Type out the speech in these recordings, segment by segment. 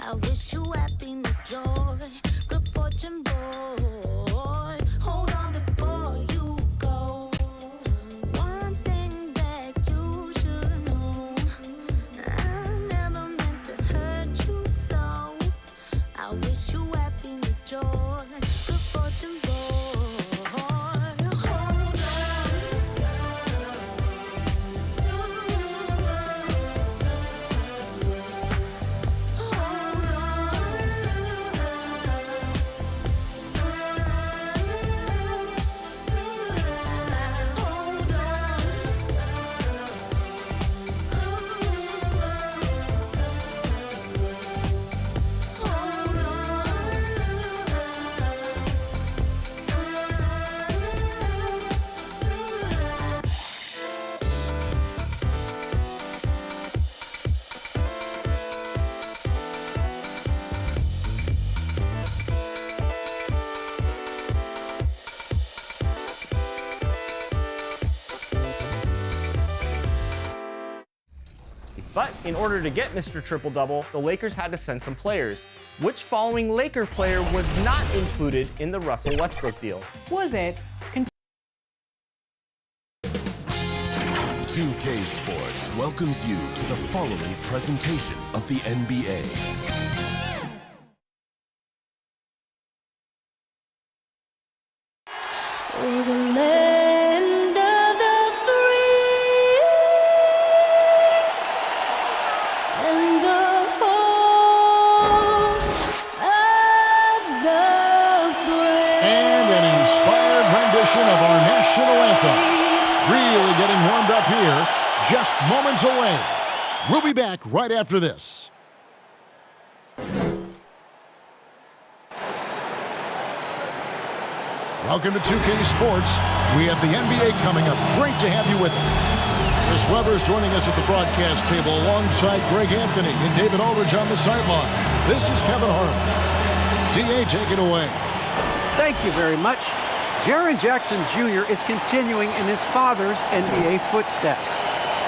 I wish you happiness, joy, good fortune, boy. Hold on before you go. One thing that you should know, I never meant to hurt you so. I wish you happiness, joy, good fortune, boy. But in order to get Mr. Triple-Double, the Lakers had to send some players. Which following Laker player was not included in the Russell Westbrook deal? Was it? 2K Sports welcomes you to the following presentation of the NBA. We're the land of the free and the home of the brave. And an inspired rendition of our national anthem. Really getting warmed up here, just moments away. We'll be back right after this. Welcome to 2K Sports. We have the NBA coming up. Great to have you with us. Chris Webber's joining us at the broadcast table alongside Greg Anthony and David Aldridge on the sideline. This is Kevin Harlan. D.A., take it away. Thank you very much. Jaren Jackson Jr. is continuing in his father's NBA footsteps.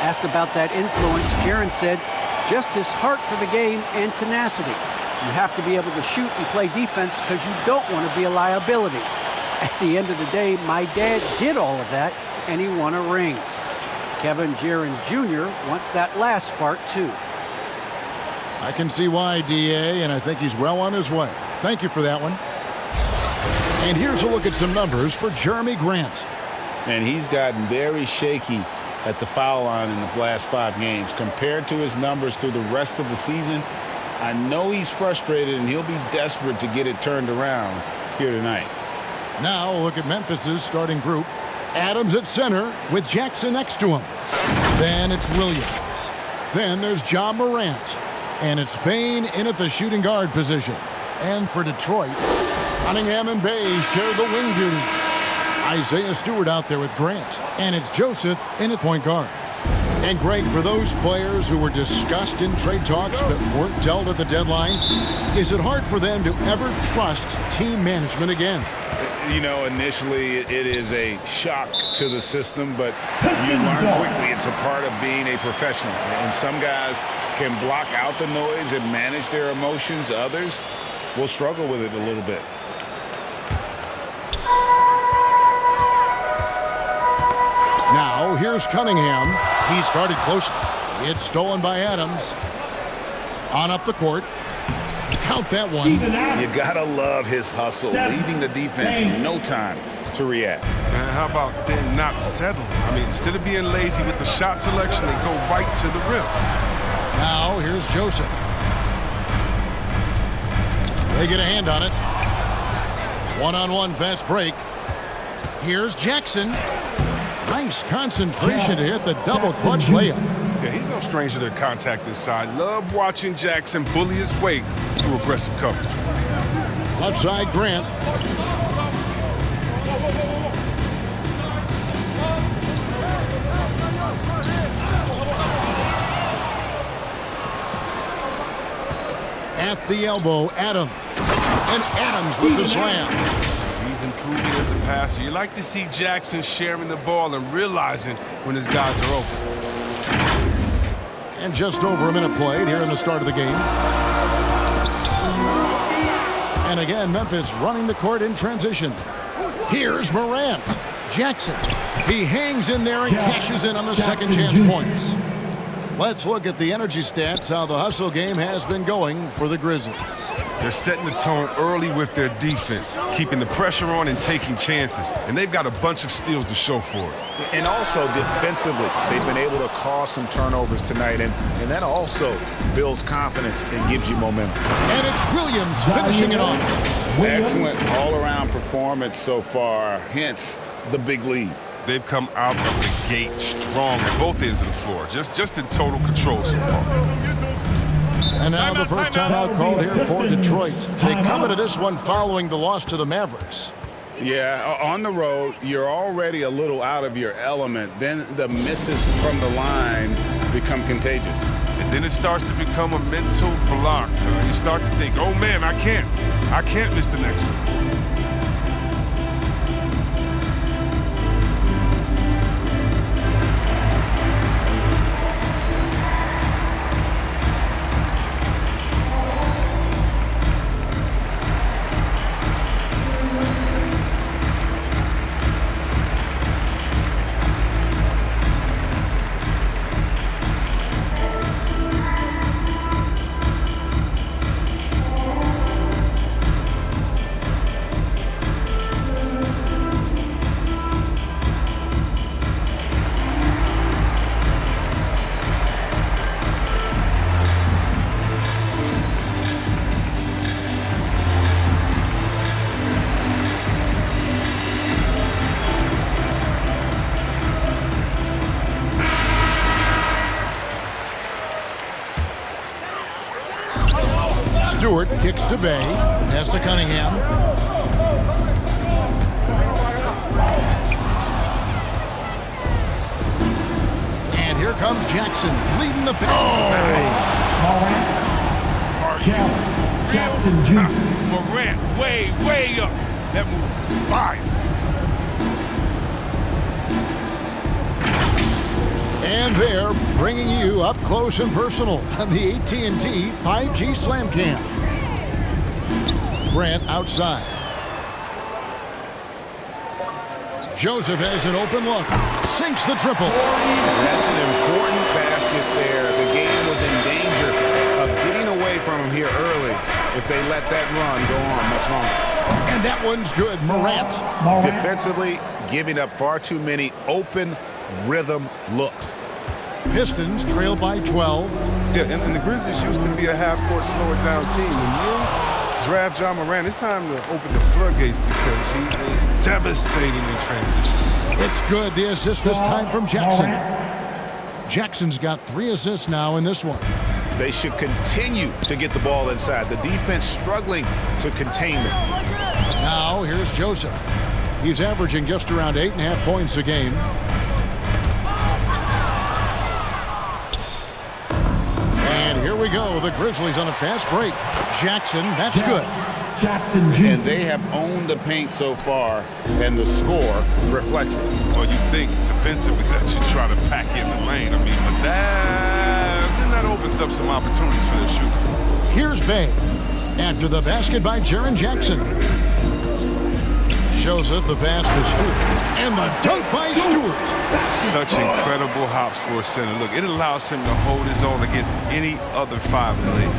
Asked about that influence, Jaren said, just his heart for the game and tenacity. You have to be able to shoot and play defense because you don't want to be a liability. At the end of the day, my dad did all of that, and he won a ring. Kevin Jaren Jr. wants that last part, too. I can see why, D.A., and I think he's well on his way. Thank you for that one. And here's a look at some numbers for Jeremy Grant. And he's gotten very shaky at the foul line in the last 5 games. Compared to his numbers through the rest of the season, I know he's frustrated, and he'll be desperate to get it turned around here tonight. Now a look at Memphis's starting group. Adams at center with Jackson next to him. Then it's Williams. Then there's Ja Morant. And it's Bane in at the shooting guard position. And for Detroit, Cunningham and Bay share the wing duty. Isaiah Stewart out there with Grant. And it's Joseph in at point guard. And Greg, for those players who were discussed in trade talks but weren't dealt at the deadline, is it hard for them to ever trust team management again? You know, initially it is a shock to the system, but you learn quickly it's a part of being a professional. And some guys can block out the noise and manage their emotions. Others will struggle with it a little bit. Now, here's Cunningham. He's guarded closely. It's stolen by Adams. On up the court. Count that one. You gotta love his hustle, leaving the defense no time to react. And how about then not settling? I mean, instead of being lazy with the shot selection, they go right to the rim. Now, here's Joseph. They get a hand on it. One-on-one fast break. Here's Jackson. Nice concentration to hit the double clutch layup. Yeah, he's no stranger to contact inside. Love watching Jackson bully his way through aggressive coverage. Left side, Grant. At the elbow, Adam. And Adams with the slam. He's improving as a passer. You like to see Jackson sharing the ball and realizing when his guys are open. And just over a minute played here in the start of the game. And again, Memphis running the court in transition. Here's Morant. Jackson. He hangs in there and cashes in on the second chance points. Let's look at the energy stats, how the hustle game has been going for the Grizzlies. They're setting the tone early with their defense, keeping the pressure on and taking chances. And they've got a bunch of steals to show for it. And also defensively, they've been able to cause some turnovers tonight, and that also builds confidence and gives you momentum. And it's Williams finishing it off. Excellent all-around performance so far, hence the big lead. They've come out of the gate strong at both ends of the floor, just in total control so far. And now the first timeout called here for Detroit. They come into this one following the loss to the Mavericks. Yeah, on the road, you're already a little out of your element. Then the misses from the line become contagious. And then it starts to become a mental block. You start to think, oh man, I can't miss the next one. Stewart kicks to Bay. Pass to Cunningham. And here comes Jackson leading the field. Nice. Jackson Jr. Morant way up. That move is fire. And they're bringing you up close and personal on the AT&T 5G Slam Cam. Grant outside. Joseph has an open look. Sinks the triple. That's an important basket there. The game was in danger of getting away from him here early if they let that run go on much longer. And that one's good. Morant. Defensively, giving up far too many open rhythm looks. Pistons trail by 12. Yeah, and the Grizzlies used to be a half-court, slower-down team. When you draft John Morant, it's time to open the floodgates because he is devastating in transition. It's good. The assist this time from Jackson. Jackson's got 3 assists now in this one. They should continue to get the ball inside. The defense struggling to contain them. Now here's Joseph. He's averaging just around 8.5 points a game. And here we go. The Grizzlies on a fast break. Jackson, that's good. Jackson Jr. And they have owned the paint so far, and the score reflects it. Well, you think defensively that you try to pack in the lane. I mean, but that opens up some opportunities for their shooters. Here's Bay. After the basket by Jaren Jackson. Joseph, the pass to Stewart. And the dunk by Stewart. Such incredible hops for a center. Look, it allows him to hold his own against any other 5 in the league.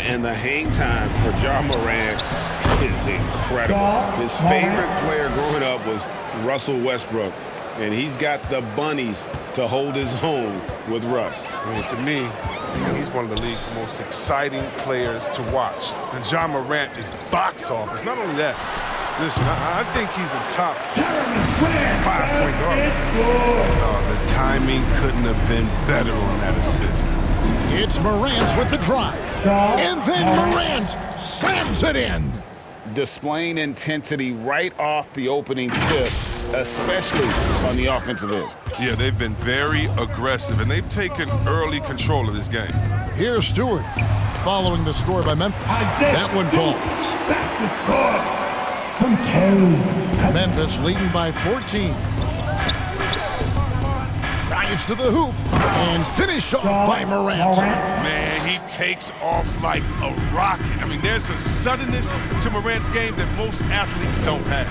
And the hang time for John Morant is incredible. His favorite player growing up was Russell Westbrook, and he's got the bunnies to hold his own with Russ. I mean, to me, he's one of the league's most exciting players to watch. And John Morant is box office. Not only that, listen, I think he's a top 5-point guard. Oh, the timing couldn't have been better on that assist. It's Morant with the drive. And then Morant slams it in. Displaying intensity right off the opening tip, especially on the offensive end. Yeah, they've been very aggressive, and they've taken early control of this game. Here's Stewart following the score by Memphis. That one falls. Memphis leading by 14. Drives to the hoop and finished off by Morant. Man, he takes off like a rocket. I mean, there's a suddenness to Morant's game that most athletes don't have.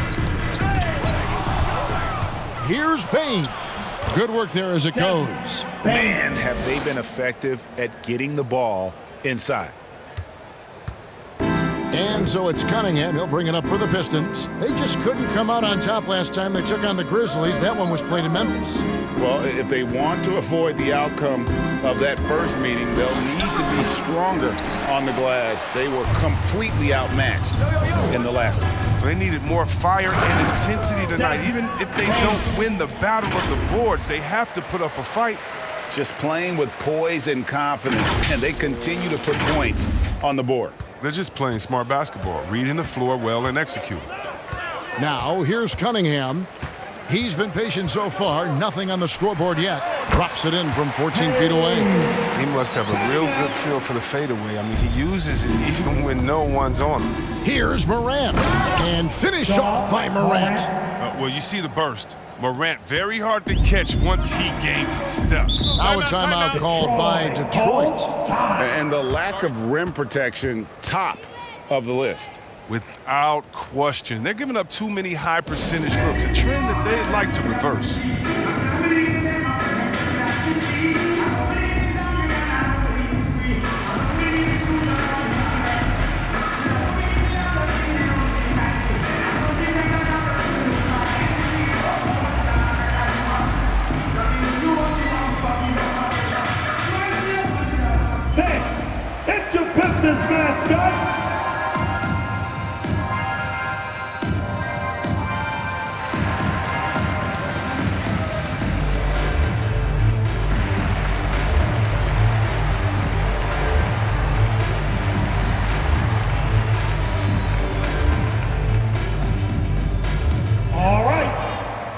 Here's Bane. Good work there as it goes. Man, have they been effective at getting the ball inside. And so it's Cunningham. He'll bring it up for the Pistons. They just couldn't come out on top last time they took on the Grizzlies. That one was played in Memphis. Well, if they want to avoid the outcome of that first meeting, they'll need to be stronger on the glass. They were completely outmatched in the last one. They needed more fire and intensity tonight. Even if they don't win the battle of the boards, they have to put up a fight. Just playing with poise and confidence, and they continue to put points on the board. They're just playing smart basketball, reading the floor well and executing. Now, here's Cunningham. He's been patient so far. Nothing on the scoreboard yet. Drops it in from 14 feet away. He must have a real good feel for the fadeaway. I mean, he uses it even when no one's on him. Here's Morant. And finished off by Morant. Well, you see the burst. Morant very hard to catch once he gains his step. Now a timeout called by Detroit. And the lack of rim protection, top of the list. Without question. They're giving up too many high percentage looks, a trend that they'd like to reverse. It's your Pistons mascot. All right,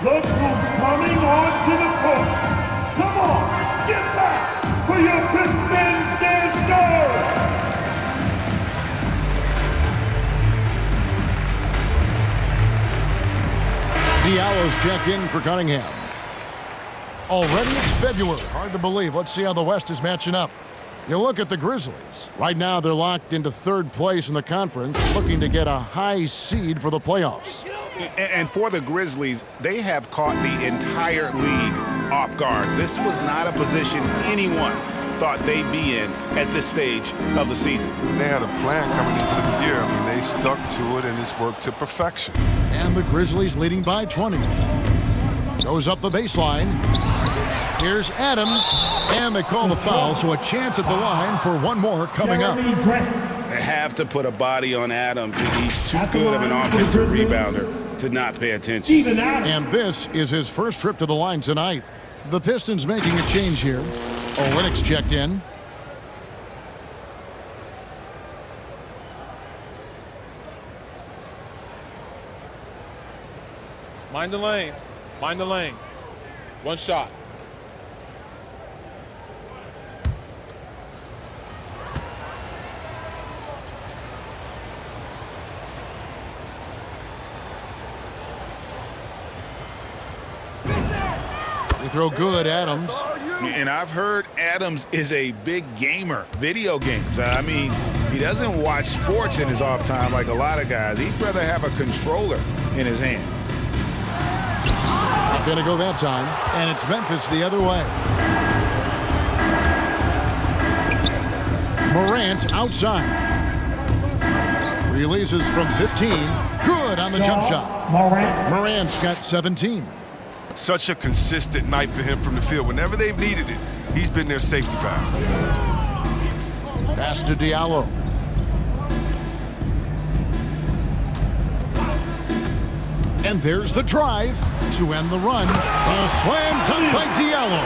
look who's coming onto the court. Come on, get back for your Pistons dancer. Diallo's checked in for Cunningham. Already it's February. Hard to believe. Let's see how the West is matching up. You look at the Grizzlies. Right now, they're locked into third place in the conference, looking to get a high seed for the playoffs. And for the Grizzlies, they have caught the entire league off guard. This was not a position anyone thought they'd be in at this stage of the season. They had a plan coming into the year. I mean, they stuck to it, and it's worked to perfection. And the Grizzlies leading by 20. Goes up the baseline. Here's Adams, and they call the foul, so a chance at the line for one more coming up. They have to put a body on Adams. He's too good of an offensive rebounder to not pay attention. And this is his first trip to the line tonight. The Pistons making a change here. Olynyk's checked in. Mind the lanes. Mind the lanes. One shot. They throw good, Adams. And I've heard Adams is a big gamer, video games. I mean, he doesn't watch sports in his off time like a lot of guys. He'd rather have a controller in his hand. Not going to go that time. And it's Memphis the other way. Morant outside. Releases from 15. Good on the jump shot. Morant's got 17. Such a consistent night for him from the field. Whenever they've needed it, he's been their safety valve. Pass to Diallo. And there's the drive to end the run. A slam dunk by Diallo.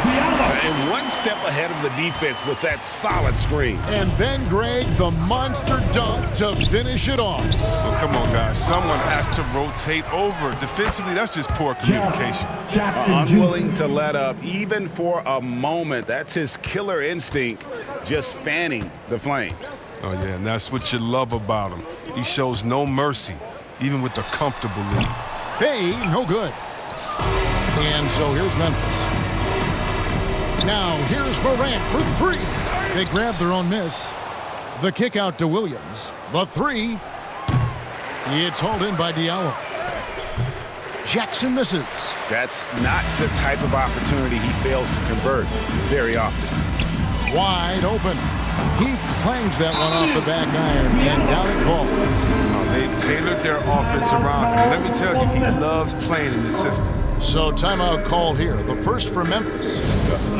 And one step ahead of the defense with that solid screen. And then, Greg, the monster dunk to finish it off. Oh, come on, guys. Someone has to rotate over. Defensively, that's just poor communication. Unwilling to let up, even for a moment. That's his killer instinct, just fanning the flames. Oh, yeah, and that's what you love about him. He shows no mercy, even with the comfortable lead. Hey, no good. And so here's Memphis. Now here's Morant for three. They grab their own miss. The kick out to Williams. The three. It's hauled in by Diallo. Jackson misses. That's not the type of opportunity he fails to convert very often. Wide open. He clangs that one off the back iron, and down it falls. They've tailored their offense around him. Let me tell you, he loves playing in this system. So timeout called here, the first for Memphis.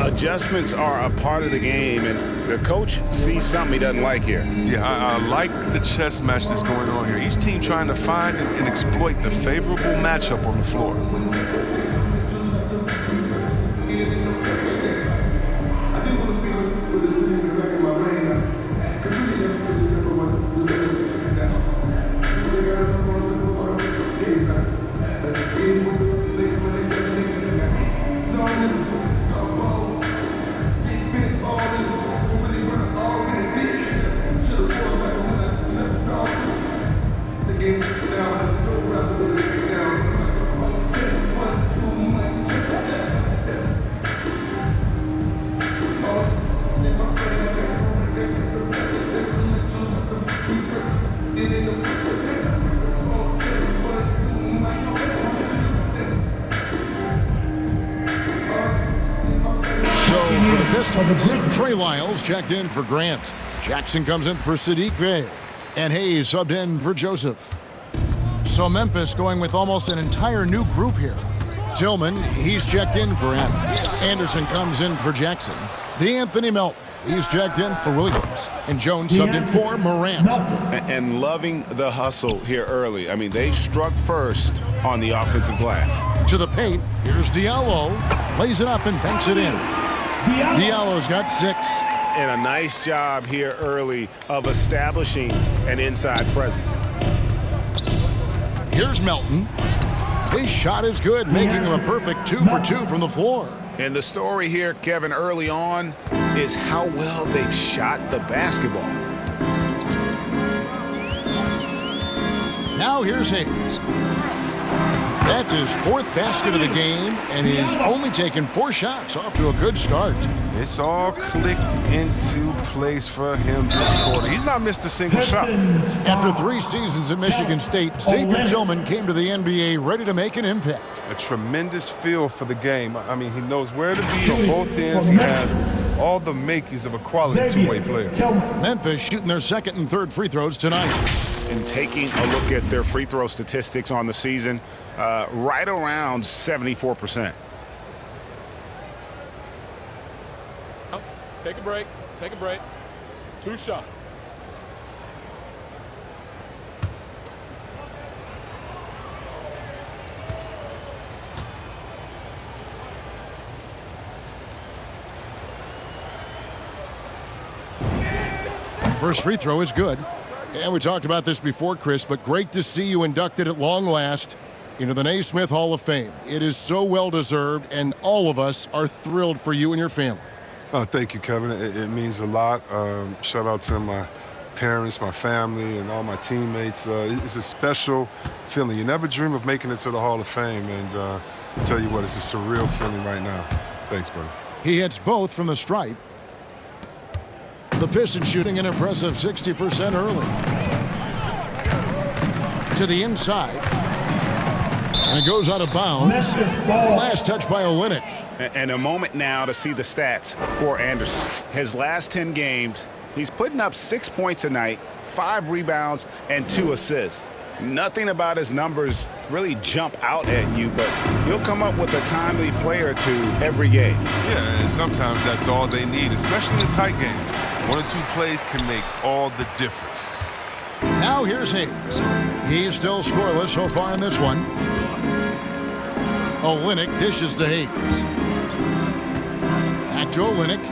Adjustments are a part of the game, and the coach sees something he doesn't like here. Yeah, I like the chess match that's going on here. Each team trying to find and exploit the favorable matchup on the floor. Trey Lyles checked in for Grant. Jackson comes in for Sadiq Bey. And Hayes subbed in for Joseph. So Memphis going with almost an entire new group here. Tillman, he's checked in for Adams. Anderson comes in for Jackson. DeAnthony Melton, he's checked in for Williams. And Jones subbed in for Morant. And loving the hustle here early. I mean, they struck first on the offensive glass. To the paint, here's Diallo. Plays it up and banks it in. Diallo's got 6. And a nice job here early of establishing an inside presence. Here's Melton. His shot is good, making him a perfect 2 for 2 from the floor. And the story here, Kevin, early on is how well they've shot the basketball. Now here's Hayes. That's his 4th basket of the game, and he's only taken 4 shots, off to a good start. It's all clicked into place for him this quarter. He's not missed a single shot. After 3 seasons at Michigan State, Xavier Tillman came to the NBA ready to make an impact. A tremendous feel for the game. I mean, he knows where to be on both ends. He has all the makings of a quality two-way player. Memphis shooting their 2nd and 3rd free throws tonight. And taking a look at their free throw statistics on the season, right around 74%. Take a break. Take a break. 2 shots. First free throw is good. And we talked about this before, Chris, but great to see you inducted at long last into the Naismith Hall of Fame. It is so well-deserved, and all of us are thrilled for you and your family. Oh, thank you, Kevin. It means a lot. Shout out to my parents, my family, and all my teammates. It's a special feeling. You never dream of making it to the Hall of Fame, and I tell you what, it's a surreal feeling right now. Thanks, buddy. He hits both from the stripe. The Pistons shooting an impressive 60% early. To the inside. And it goes out of bounds. Last touch by Olynyk. And a moment now to see the stats for Anderson. His last 10 games, he's putting up 6 points a night, 5 rebounds, and 2 assists. Nothing about his numbers really jump out at you, but he'll come up with a timely play or two every game. Yeah, and sometimes that's all they need, especially in tight games. 1 or 2 plays can make all the difference. Now here's Hayes. He's still scoreless so far in this one. Olynyk dishes to Hayes. Back to Olynyk.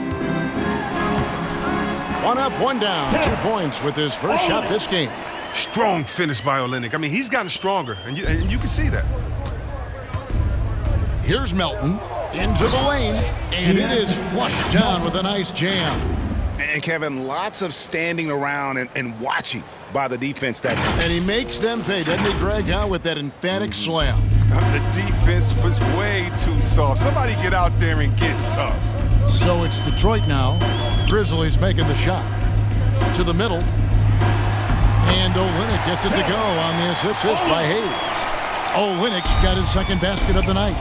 1 up, 1 down. 2 points with his first shot this game. Strong finish by Olynyk. I mean, he's gotten stronger, and you can see that. Here's Melton into the lane, and it is flushed down with a nice jam. And Kevin, lots of standing around and watching by the defense that time. And he makes them pay, doesn't he, Greg, with that emphatic slam. The defense was way too soft. Somebody get out there and get tough. So it's Detroit now. Grizzlies making the shot. To the middle. And Olynyk gets it to go on the assist by Hayes. Olynyk's got his second basket of the night.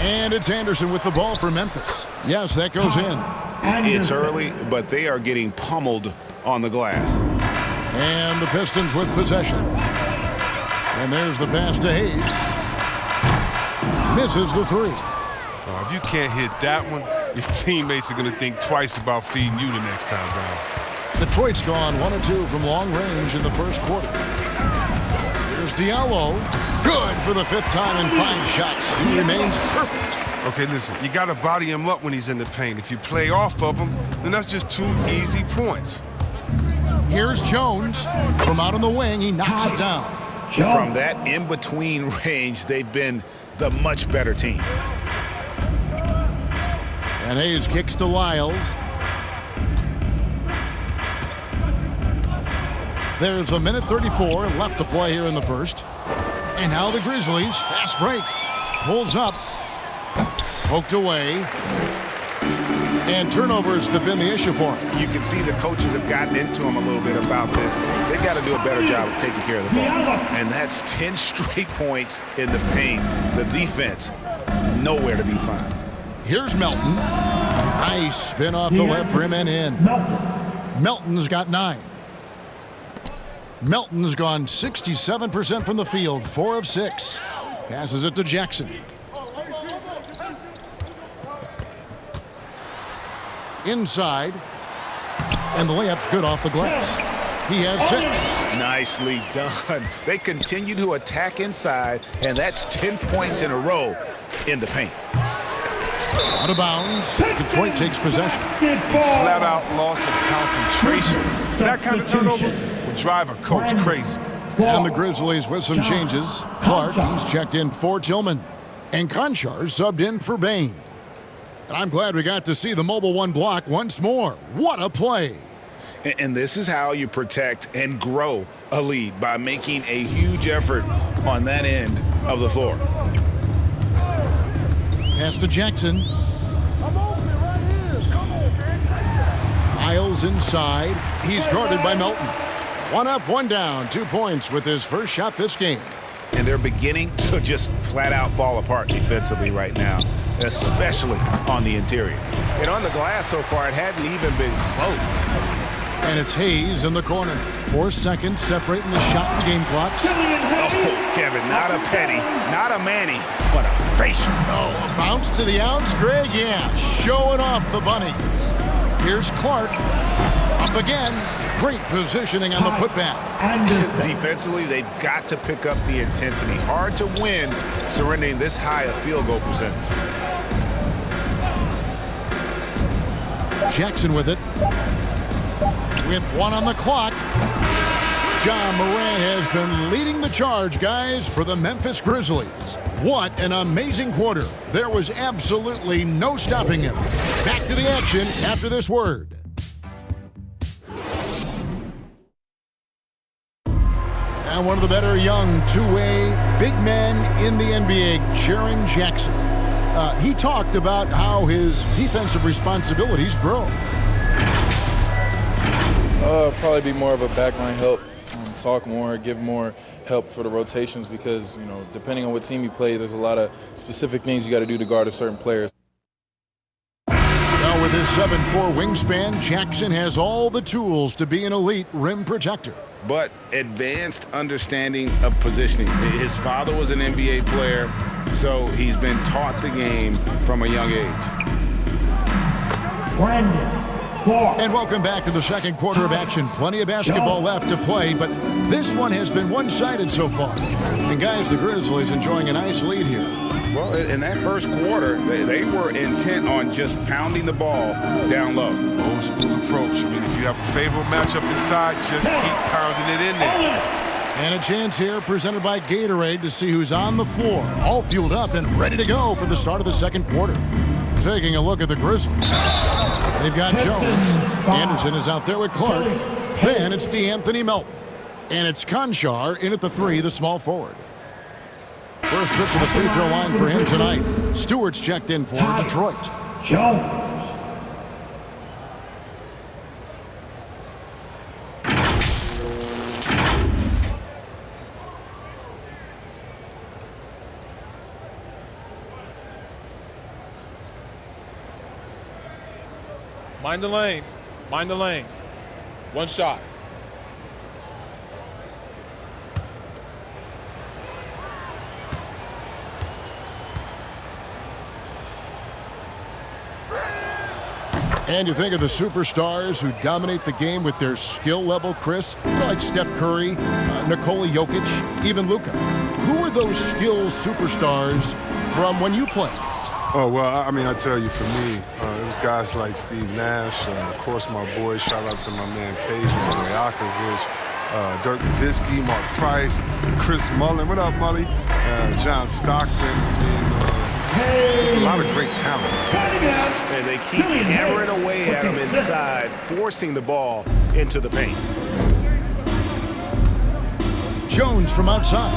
And it's Anderson with the ball for Memphis. Yes, that goes in. It's early, but they are getting pummeled on the glass. And the Pistons with possession. And there's the pass to Hayes. Misses the three. If you can't hit that one, your teammates are going to think twice about feeding you the next time down. Detroit's gone 1 of 2 from long range in the first quarter. Here's Diallo. Good for the 5th time in 5 shots. He remains perfect. Okay, listen, you got to body him up when he's in the paint. If you play off of him, then that's just 2 easy points. Here's Jones. From out on the wing, he knocks it down. From that in-between range, they've been the much better team. And Hayes kicks to Lyles. There's a minute 34 left to play here in the first. And now the Grizzlies, fast break. Pulls up. Poked away. And turnovers have been the issue for him. You can see the coaches have gotten into him a little bit about this. They've got to do a better job of taking care of the ball. And that's 10 straight points in the paint. The defense, nowhere to be found. Here's Melton. Nice spin off the left rim and in. Melton's got 9. Melton's gone 67% from the field, 4 of 6. Passes it to Jackson. Inside. And the layup's good off the glass. He has 6. Nicely done. They continue to attack inside, and that's 10 points in a row in the paint. Out of bounds. Detroit takes possession. Flat out loss of concentration. That kind of turnover will drive a coach crazy. And the Grizzlies with some changes. Clark, he's checked in for Tillman. And Conchar subbed in for Bain. And I'm glad we got to see the Mobile One block once more. What a play. And this is how you protect and grow a lead, by making a huge effort on that end of the floor. Pass to Jackson. Lyles inside. He's guarded by Melton. 1 up, 1 down. 2 points with his first shot this game. And they're beginning to just flat out fall apart defensively right now, especially on the interior. And on the glass so far, it hadn't even been close. And it's Hayes in the corner. 4 seconds separating the shot and game clocks. Oh, Kevin, not a penny, not a Manny, but a facial. Oh, a bounce to the outs, Greg. Yeah, showing off the bunnies. Here's Clark. Up again. Great positioning on the putback. Defensively, they've got to pick up the intensity. Hard to win surrendering this high a field goal percentage. Jackson with it. With 1 on the clock. John Morant has been leading the charge, guys, for the Memphis Grizzlies. What an amazing quarter. There was absolutely no stopping him. Back to the action after this word. And one of the better young two-way big men in the NBA, Jaren Jackson. He talked about how his defensive responsibilities grow. Probably be more of a backline help, talk more, give more help for the rotations, because, you know, depending on what team you play, there's a lot of specific things you got to do to guard a certain player. Now with his 7'4" wingspan, Jackson has all the tools to be an elite rim protector. But advanced understanding of positioning. His father was an NBA player, so he's been taught the game from a young age. And welcome back to the second quarter of action. Plenty of basketball left to play, but this one has been one-sided so far. And guys, the Grizzlies enjoying a nice lead here. Well, in that first quarter, they were intent on just pounding the ball down low. Old school approach. I mean, if you have a favorable matchup inside, just keep pounding it in there. And a chance here presented by Gatorade to see who's on the floor. All fueled up and ready to go for the start of the second quarter. Taking a look at the Grizzlies. They've got Jones. Anderson is out there with Clark. Then it's DeAnthony Melton. And it's Conchar in at the 3, the small forward. First trip to the free throw line for him tonight. Stewart's checked in for Detroit. Jones. Mind the lanes. Mind the lanes. One shot. And you think of the superstars who dominate the game with their skill level, Chris, like Steph Curry, Nikola Jokic, even Luka. Who are those skills superstars from when you played? Oh, well, I mean, I tell you, for me, it was guys like Steve Nash, of course, my boys. Shout out to my man Paige Stojakovic, Dirk Nowitzki, Mark Price, Chris Mullin. What up, Mully? John Stockton, and just a lot of great talent. And they keep hammering away at him inside, forcing the ball into the paint. Jones from outside.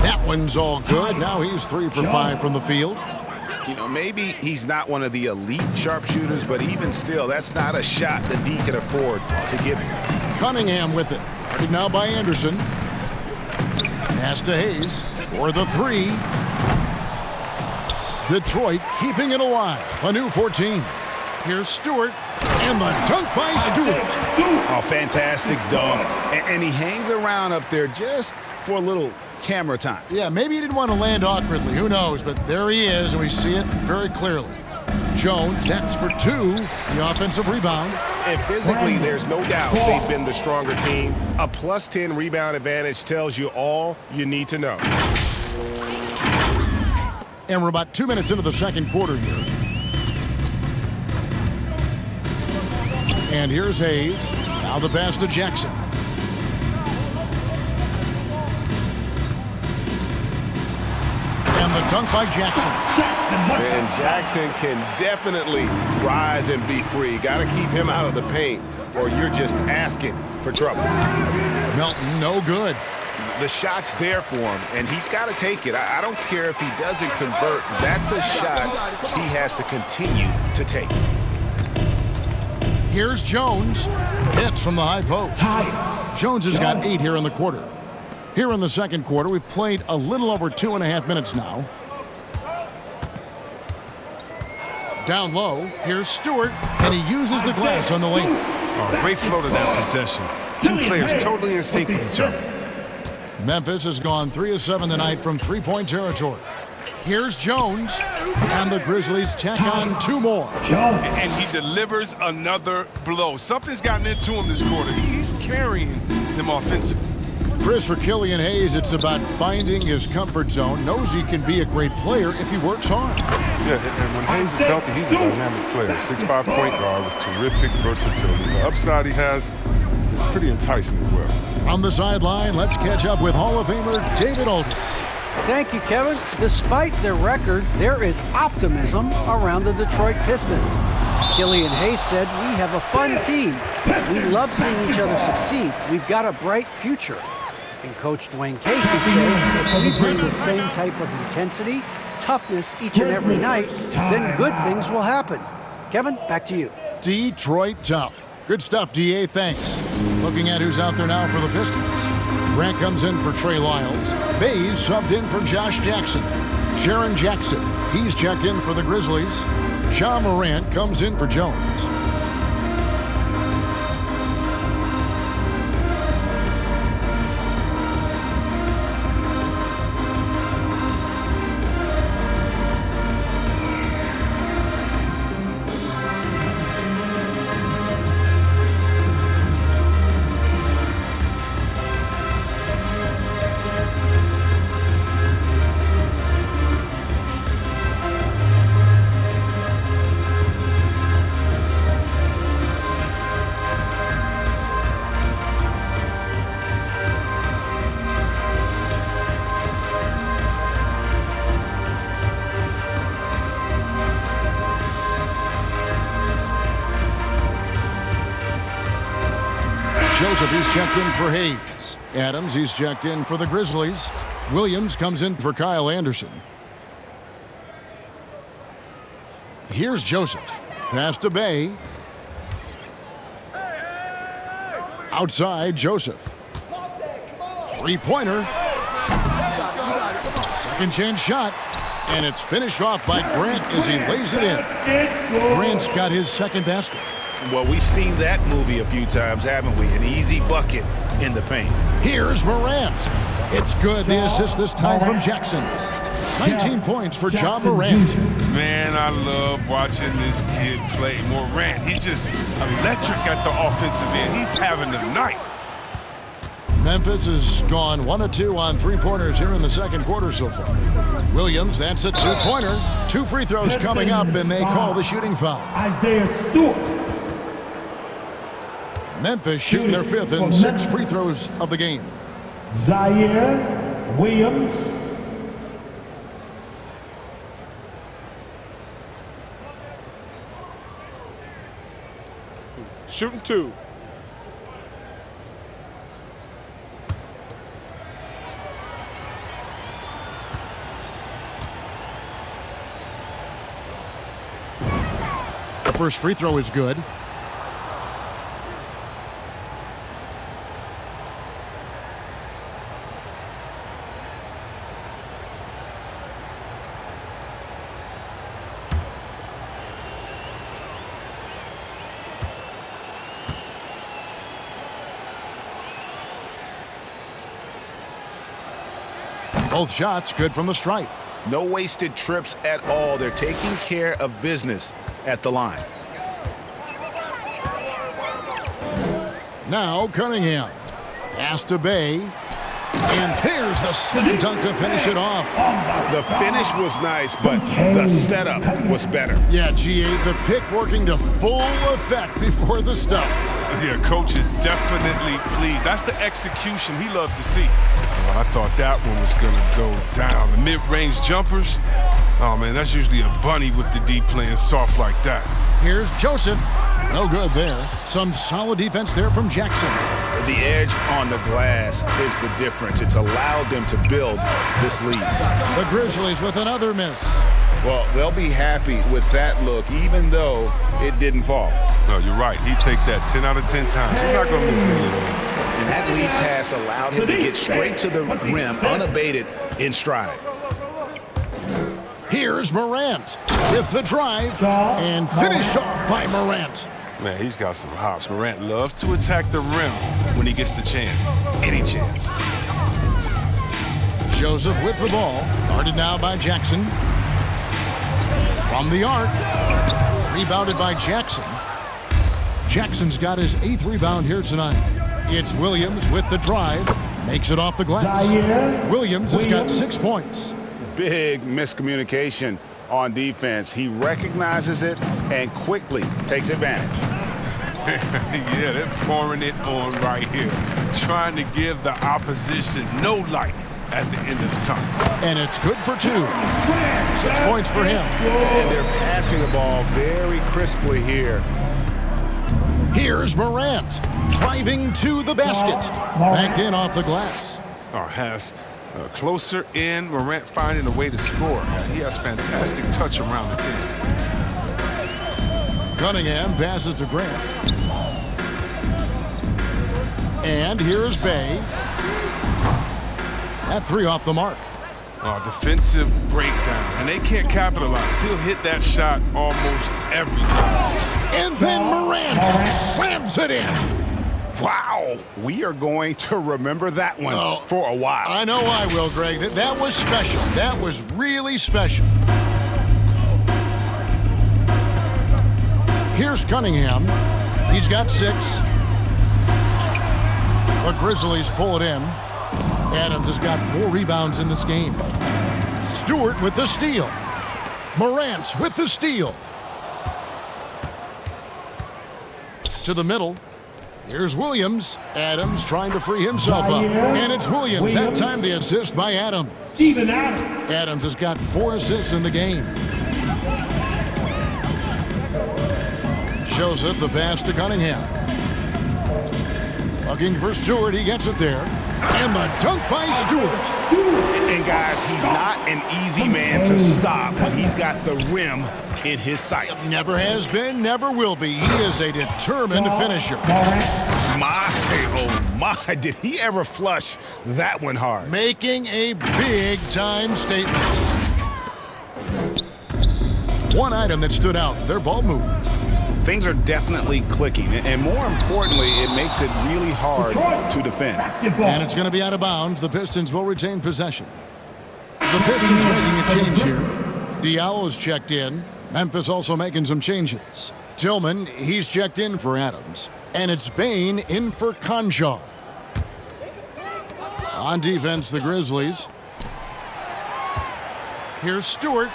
That one's all good. Now he's 3 for 5 from the field. You know, maybe he's not one of the elite sharpshooters, but even still, that's not a shot the D can afford to give him. Cunningham with it. Guarded now by Anderson. Pass to Hayes for the 3. Detroit keeping it alive. A new 14. Here's Stewart. And the dunk by Stewart. Oh, fantastic dunk. And he hangs around up there just for a little camera time. Yeah, maybe he didn't want to land awkwardly. Who knows? But there he is, and we see it very clearly. Jones next for 2. The offensive rebound. And physically, there's no doubt they've been the stronger team. A plus 10 rebound advantage tells you all you need to know. And we're about 2 minutes into the second quarter here. And here's Hayes. Now the pass to Jackson. And the dunk by Jackson. And Jackson can definitely rise and be free. Got to keep him out of the paint, or you're just asking for trouble. Melton, no good. The shot's there for him, and he's got to take it. I don't care if he doesn't convert. That's a shot he has to continue to take. Here's Jones. Hits from the high post. Jones has got 8 here in the quarter. Here in the second quarter, we've played a little over 2.5 minutes now. Down low, here's Stewart, and he uses the glass on the lane. Oh, great flow to that possession. Two players totally in sync with each other. Memphis has gone 3 of 7 tonight from three-point territory. Here's Jones, and the Grizzlies tack on 2 more. And he delivers another blow. Something's gotten into him this quarter. He's carrying them offensively. Chris, for Killian Hayes, it's about finding his comfort zone. Knows he can be a great player if he works hard. Yeah, and when Hayes is healthy, he's a dynamic player. 6'5" point guard with terrific versatility. The upside he has is pretty enticing as well. On the sideline, let's catch up with Hall of Famer David Aldridge. Thank you, Kevin. Despite their record, there is optimism around the Detroit Pistons. Killian Hayes said, "We have a fun team. We love seeing each other succeed. We've got a bright future." And Coach Dwayne Casey says, if we bring the same type of intensity, toughness each and every night, then good things will happen. Kevin, back to you. Detroit tough. Good stuff, DA. Thanks. Looking at who's out there now for the Pistons. Grant comes in for Trey Lyles. Bays subbed in for Josh Jackson. Sharon Jackson, he's checked in for the Grizzlies. Ja Morant comes in for Jones. Joseph, he's checked in for Hayes. Adams, he's checked in for the Grizzlies. Williams comes in for Kyle Anderson. Here's Joseph. Pass to Bay. Outside, Joseph. Three-pointer. Second chance shot. And it's finished off by Grant as he lays it in. Grant's got his second basket. Well, we've seen that movie a few times, haven't we? An easy bucket in the paint. Here's Morant. It's good. The assist this time from Jackson. 19 points for John Morant. Man, I love watching this kid play. Morant, he's just electric at the offensive end. He's having a night. Memphis has gone 1 of 2 on three-pointers here in the second quarter so far. Williams, that's a two-pointer. 2 free throws coming up, and they call the shooting foul. Isaiah Stewart. Memphis shooting their 5th and 6 free throws of the game. Zaire Williams. Shooting 2. The first free throw is good. Both shots good from the stripe. No wasted trips at all. They're taking care of business at the line. Now Cunningham. Pass to Bay. And there's the slam dunk to finish it off. The finish was nice, but the setup was better. Yeah, G8, the pick working to full effect before the stuff. Yeah, coach is definitely pleased. That's the execution he loves to see. Well, I thought that one was going to go down. The mid-range jumpers, oh, man, that's usually a bunny with the D playing soft like that. Here's Joseph. No good there. Some solid defense there from Jackson. The edge on the glass is the difference. It's allowed them to build this lead. The Grizzlies with another miss. Well, they'll be happy with that look, even though it didn't fall. No, you're right. He'd take that 10 out of 10 times. He's not going to miss many of them. And that lead pass allowed him to get straight to the rim, unabated, in stride. Here's Morant with the drive and finished off by Morant. Man, he's got some hops. Morant loves to attack the rim when he gets the chance. Any chance. Joseph with the ball. Guarded now by Jackson. From the arc. Rebounded by Jackson. Jackson's got his 8th rebound here tonight. It's Williams with the drive. Makes it off the glass. Williams has got 6 points. Big miscommunication on defense. He recognizes it and quickly takes advantage. Yeah, they're pouring it on right here. Trying to give the opposition no light at the end of the tunnel. And it's good for 2. 6 points for him. And they're passing the ball very crisply here. Here's Morant driving to the basket. Backed in off the glass. Oh, has closer in. Morant finding a way to score. He has fantastic touch around the 10. Cunningham passes to Grant. And here's Bay. That 3 off the mark. Defensive breakdown. And they can't capitalize. He'll hit that shot almost every time. And then Morant slams it in. Wow. We are going to remember that one for a while. I know I will, Greg. That was special. That was really special. Here's Cunningham. He's got 6. The Grizzlies pull it in. Adams has got 4 rebounds in this game. Stewart with the steal. Morant with the steal. To the middle. Here's Williams. Adams trying to free himself up. And it's Williams. That time the assist by Adams. Steven Adams. Adams has got 4 assists in the game. Joseph, the pass to Cunningham. Looking for Stewart. He gets it there. And the dunk by Stewart. And guys, he's not an easy man to stop when he's got the rim in his sights. Never has been, never will be. He is a determined finisher. Oh my, did he ever flush that one hard? Making a big-time statement. One item that stood out, their ball movement. Things are definitely clicking, and more importantly, it makes it really hard to defend. And it's going to be out of bounds. The Pistons will retain possession. The Pistons making a change here. Diallo's checked in. Memphis also making some changes. Tillman, he's checked in for Adams. And it's Bane in for Conjar. On defense, the Grizzlies. Here's Stewart.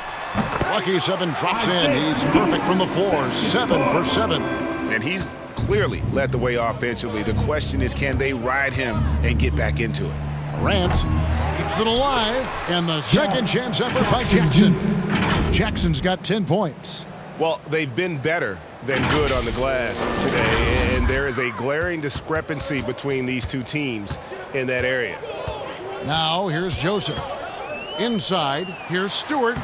Lucky 7 drops in. He's perfect from the floor. 7 for 7. And he's clearly led the way offensively. The question is, can they ride him and get back into it? Morant keeps it alive. And the second chance effort by Jackson. Jackson's got 10 points. Well, they've been better than good on the glass today, and there is a glaring discrepancy between these two teams in that area. Now, here's Joseph. Inside, here's Stewart.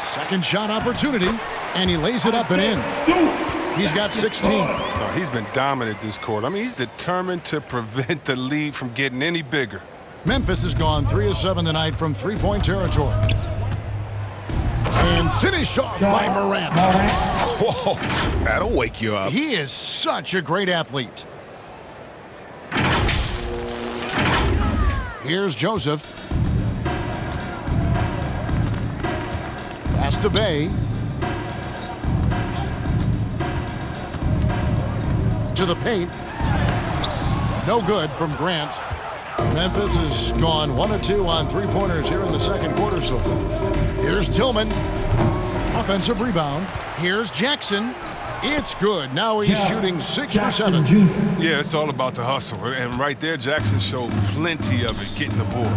Second shot opportunity, and he lays it up and in. He's got 16. Oh, he's been dominant this quarter. I mean, he's determined to prevent the lead from getting any bigger. Memphis has gone 3 of 7 tonight from three-point territory. And finished off by Morant. Whoa, that'll wake you up. He is such a great athlete. Here's Joseph. Pass to Bay. To the paint. No good from Grant. Memphis has gone 1 of 2 on three-pointers here in the second quarter so far. Here's Tillman. Offensive rebound. Here's Jackson. It's good. Now he's shooting 6 for 7. Yeah, it's all about the hustle. And right there, Jackson showed plenty of it getting the ball.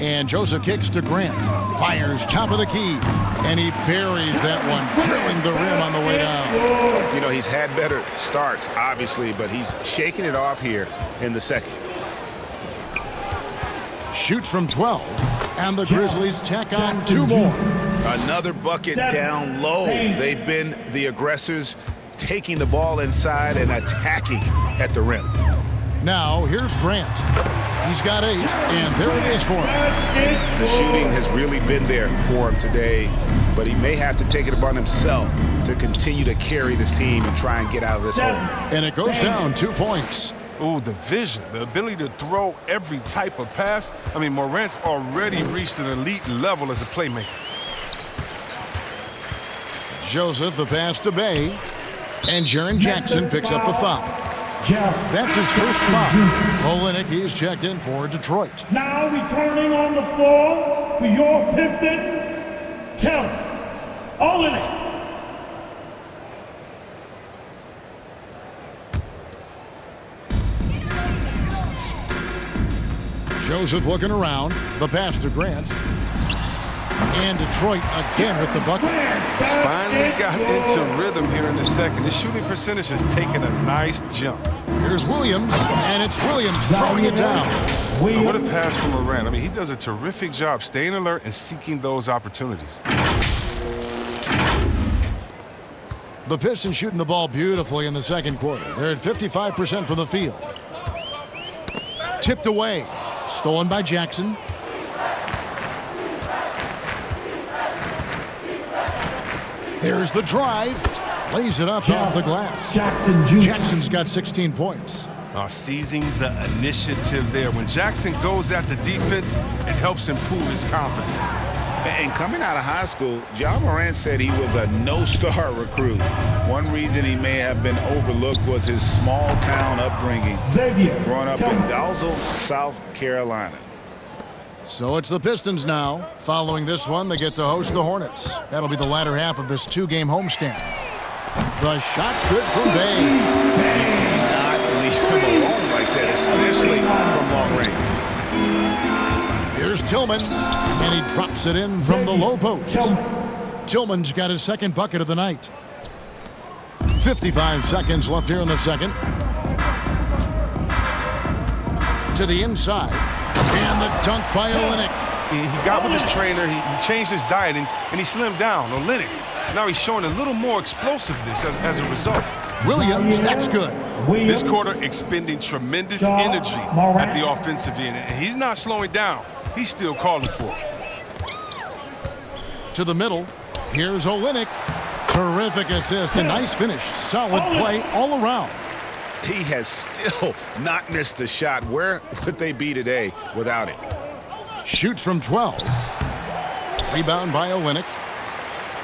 And Joseph kicks to Grant. Fires top of the key. And he buries that one, drilling the rim on the way down. You know, he's had better starts, obviously, but he's shaking it off here in the second. Shoots from 12. And the Grizzlies tack on 2 more. Another bucket down low. They've been the aggressors, taking the ball inside and attacking at the rim. Now, here's Grant. He's got 8, and there it is for him. The shooting has really been there for him today, but he may have to take it upon himself to continue to carry this team and try and get out of this hole. And it goes down 2 points. Ooh, the vision, the ability to throw every type of pass. I mean, Morant's already reached an elite level as a playmaker. Joseph, the pass to Bay. And Jaren Jackson picks up the foul. That's his first foul. Olenek, he's checked in for Detroit. Now returning on the floor for your Pistons, Kelly Olenek. Joseph looking around. The pass to Grant. And Detroit again with the bucket. He's finally got into rhythm here in the second. His shooting percentage has taken a nice jump. Here's Williams, and it's Williams throwing it down. What a pass from Morant. I mean, he does a terrific job staying alert and seeking those opportunities. The Pistons shooting the ball beautifully in the second quarter. They're at 55% from the field. Tipped away. Stolen by Jackson. There's the drive. Lays it up off the glass. Jackson's got 16 points. Seizing the initiative there. When Jackson goes at the defense, it helps improve his confidence. And coming out of high school, John Morant said he was a no-star recruit. One reason he may have been overlooked was his small-town upbringing. Growing up in Dalzell, South Carolina. So it's the Pistons now. Following this one, they get to host the Hornets. That'll be the latter half of this 2-game homestand. The shot good from Bay. Not leave him alone like that, especially from long range. Here's Tillman, and he drops it in from the low post. Tillman's got his second bucket of the night. 55 seconds left here in the second. to the inside. And the dunk by Olynyk. He got with his trainer, he changed his diet, and he slimmed down. Olynyk, now he's showing a little more explosiveness as a result. Williams, that's good. This quarter expending tremendous energy at the offensive end, and he's not slowing down. He's still calling for it. To the middle, here's Olynyk. Terrific assist, a nice finish. Solid play all around. He has still not missed a shot. Where would they be today without it? Shoots from 12. Rebound by Olynyk.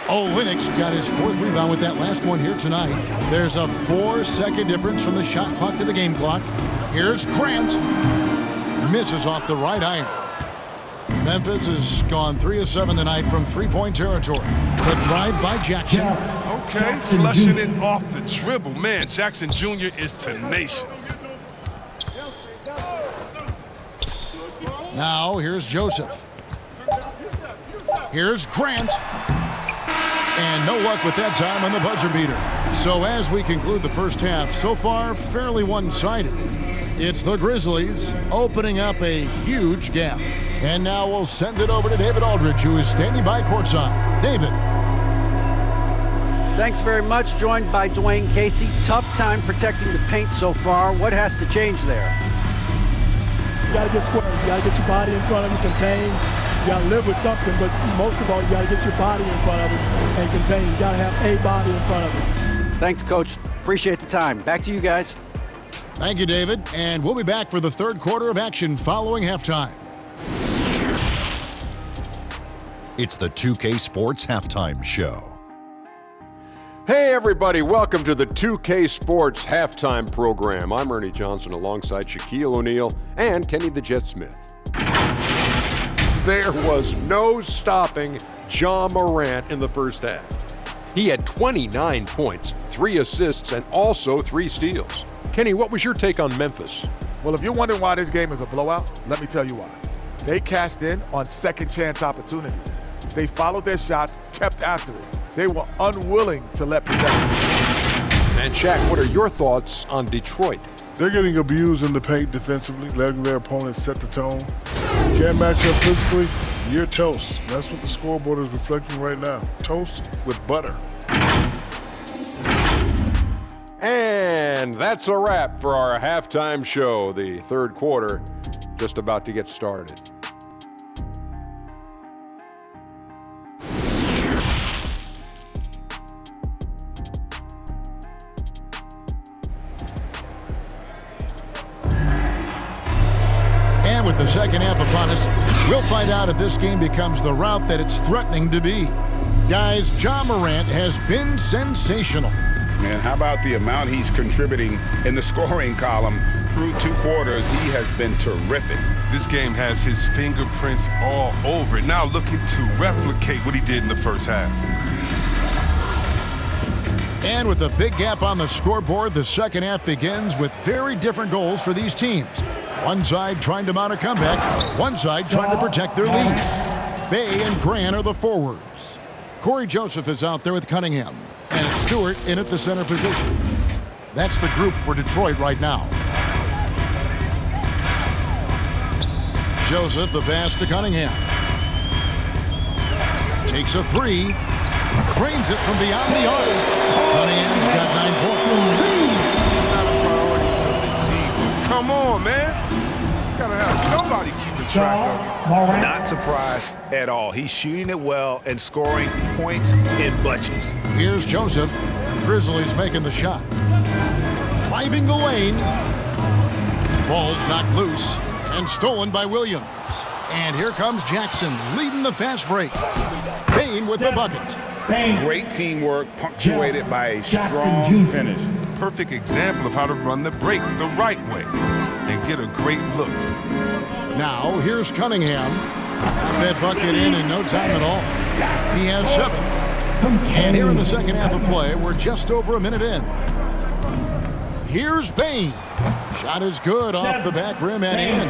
Olynyk's got his 4th rebound with that last one here tonight. There's a 4-second difference from the shot clock to the game clock. Here's Grant. Misses off the right iron. Memphis has gone 3 of 7 tonight from three-point territory. The drive by Jackson. Okay, flushing it off the dribble. Man, Jackson Jr. is tenacious. Now here's Joseph. Here's Grant. And no luck with that time on the buzzer beater. So as we conclude the first half, so far fairly one-sided. It's the Grizzlies opening up a huge gap. And now we'll send it over to David Aldridge, who is standing by courtside. David. Thanks very much. Joined by Dwayne Casey. Tough time protecting the paint so far. What has to change there? You got to get square. You got to get your body in front of you, contain. You got to live with something, but most of all, you got to get your body in front of it and contain. You got to have a body in front of it. Thanks, Coach. Appreciate the time. Back to you guys. Thank you, David. And we'll be back for the third quarter of action following halftime. It's the 2K Sports Halftime Show. Hey everybody, welcome to the 2K Sports Halftime Program. I'm Ernie Johnson alongside Shaquille O'Neal and Kenny the Jet Smith. There was no stopping Ja Morant in the first half. He had 29 points, 3 assists, and also 3 steals. Kenny, what was your take on Memphis? Well, if you're wondering why this game is a blowout, let me tell you why. They cashed in on second chance opportunities. They followed their shots, kept after it. They were unwilling to let possession. And Shaq, what are your thoughts on Detroit? They're getting abused in the paint defensively, letting their opponents set the tone. You can't match up physically, you're toast. That's what the scoreboard is reflecting right now. Toast with butter. And that's a wrap for our halftime show. The third quarter just about to get started. With the second half upon us, we'll find out if this game becomes the route that it's threatening to be. Guys, Ja Morant has been sensational. Man, how about the amount he's contributing in the scoring column through 2 quarters? He has been terrific. This game has his fingerprints all over it. Now looking to replicate what he did in the first half. And with a big gap on the scoreboard, the second half begins with very different goals for these teams. One side trying to mount a comeback, one side trying to protect their lead. Bay and Grant are the forwards. Cory Joseph is out there with Cunningham, and it's Stewart in at the center position. That's the group for Detroit right now. Joseph, the pass to Cunningham. Takes a 3, cranes it from beyond the arc. Cunningham's got 9 points. Come on, man. Gotta have somebody keeping track of it. Not surprised at all. He's shooting it well and scoring points in bunches. Here's Joseph. Grizzlies making the shot. Driving the lane. Ball's knocked loose and stolen by Williams. And here comes Jackson leading the fast break. Payne with the bucket. Great teamwork punctuated by a strong finish. Perfect example of how to run the break the right way and get a great look. Now here's Cunningham. That bucket in no time at all. He has 7. And here in the second half of play, we're just over a minute in. Here's Payne. Shot is good off the back rim and in.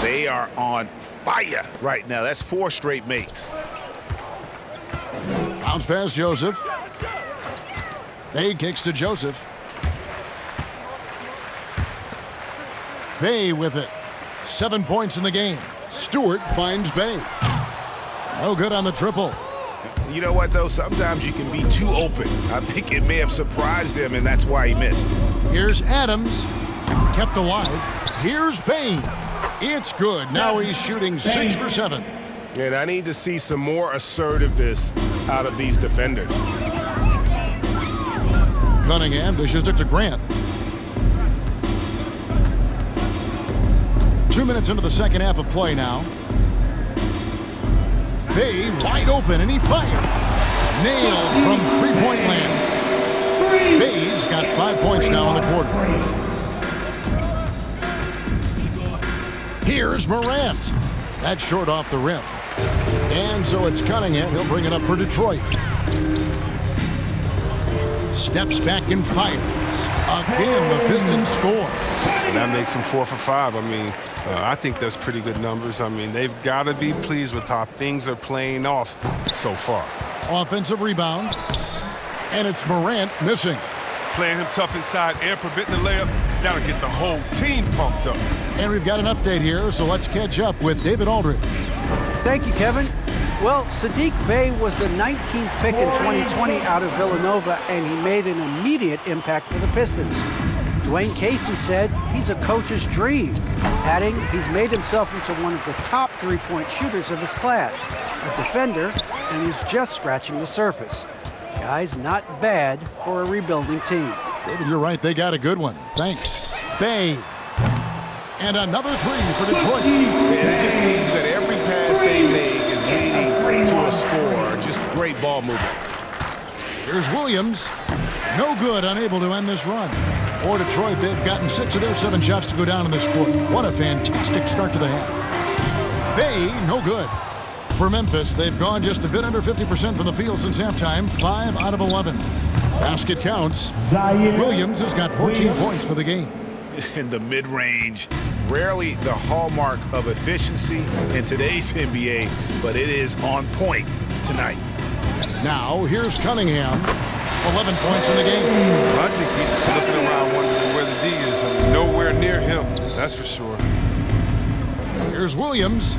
They are on fire right now. That's 4 straight makes. Bounce pass Joseph. Bay kicks to Joseph. Bay with it. 7 points in the game. Stewart finds Bay. No good on the triple. You know what, though? Sometimes you can be too open. I think it may have surprised him, and that's why he missed. Here's Adams. Kept alive. Here's Bain. It's good. Now he's shooting 6 for 7. And I need to see some more assertiveness out of these defenders. Cunningham dishes it to Grant. 2 minutes into the second half of play now. Bay wide open, and he fires. Nailed from three-point land. Bay's got 5 points now in the quarter. Here's Morant. That's short off the rim. And so it's Cunningham. He'll bring it up for Detroit. Steps back and fires. Again, the Pistons score. That makes him 4 for 5. I mean, I think that's pretty good numbers. I mean, they've got to be pleased with how things are playing off so far. Offensive rebound. And it's Morant missing. Playing him tough inside and preventing the layup, that'll get the whole team pumped up. And we've got an update here, so let's catch up with David Aldridge. Thank you, Kevin. Well, Saddiq Bey was the 19th pick in 2020 out of Villanova, and he made an immediate impact for the Pistons. Dwayne Casey said he's a coach's dream, adding he's made himself into one of the top three-point shooters of his class, a defender, and he's just scratching the surface. Guys, not bad for a rebuilding team. David, you're right. They got a good one. Thanks. Bey. And another three for Detroit. It just seems that every pass they make is leading to a score. Just great ball movement. Here's Williams. No good, unable to end this run. For Detroit, they've gotten 6 of their 7 shots to go down in this quarter. What a fantastic start to the half. Bey, no good. For Memphis, they've gone just a bit under 50% from the field since halftime, 5 out of 11. Basket counts. Williams has got 14 points for the game. In the mid-range, rarely the hallmark of efficiency in today's NBA, but it is on point tonight. Now, here's Cunningham. 11 points in the game. Well, I think he's looking around wondering where the D is. I mean, nowhere near him, that's for sure. Here's Williams.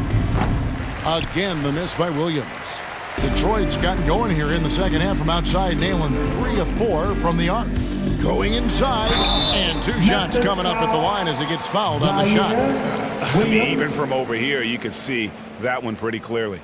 Again, the miss by Williams. Detroit's gotten going here in the second half from outside, nailing 3 of 4 from the arc. Going inside, and 2 shots coming up at the line as he gets fouled on the shot. I mean, even from over here, you can see that one pretty clearly.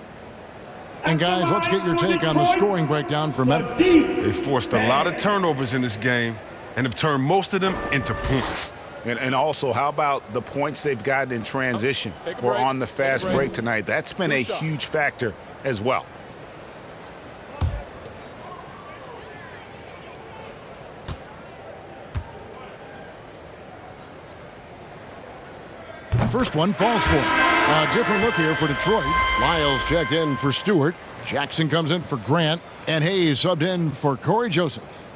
And guys, let's get your take on the scoring breakdown for Memphis. They forced a lot of turnovers in this game and have turned most of them into points. And also, how about the points they've gotten in transition or on the fast break tonight? That's been a huge factor as well. First one falls for him. A different look here for Detroit. Lyles checked in for Stewart. Jackson comes in for Grant. And Hayes subbed in for Cory Joseph.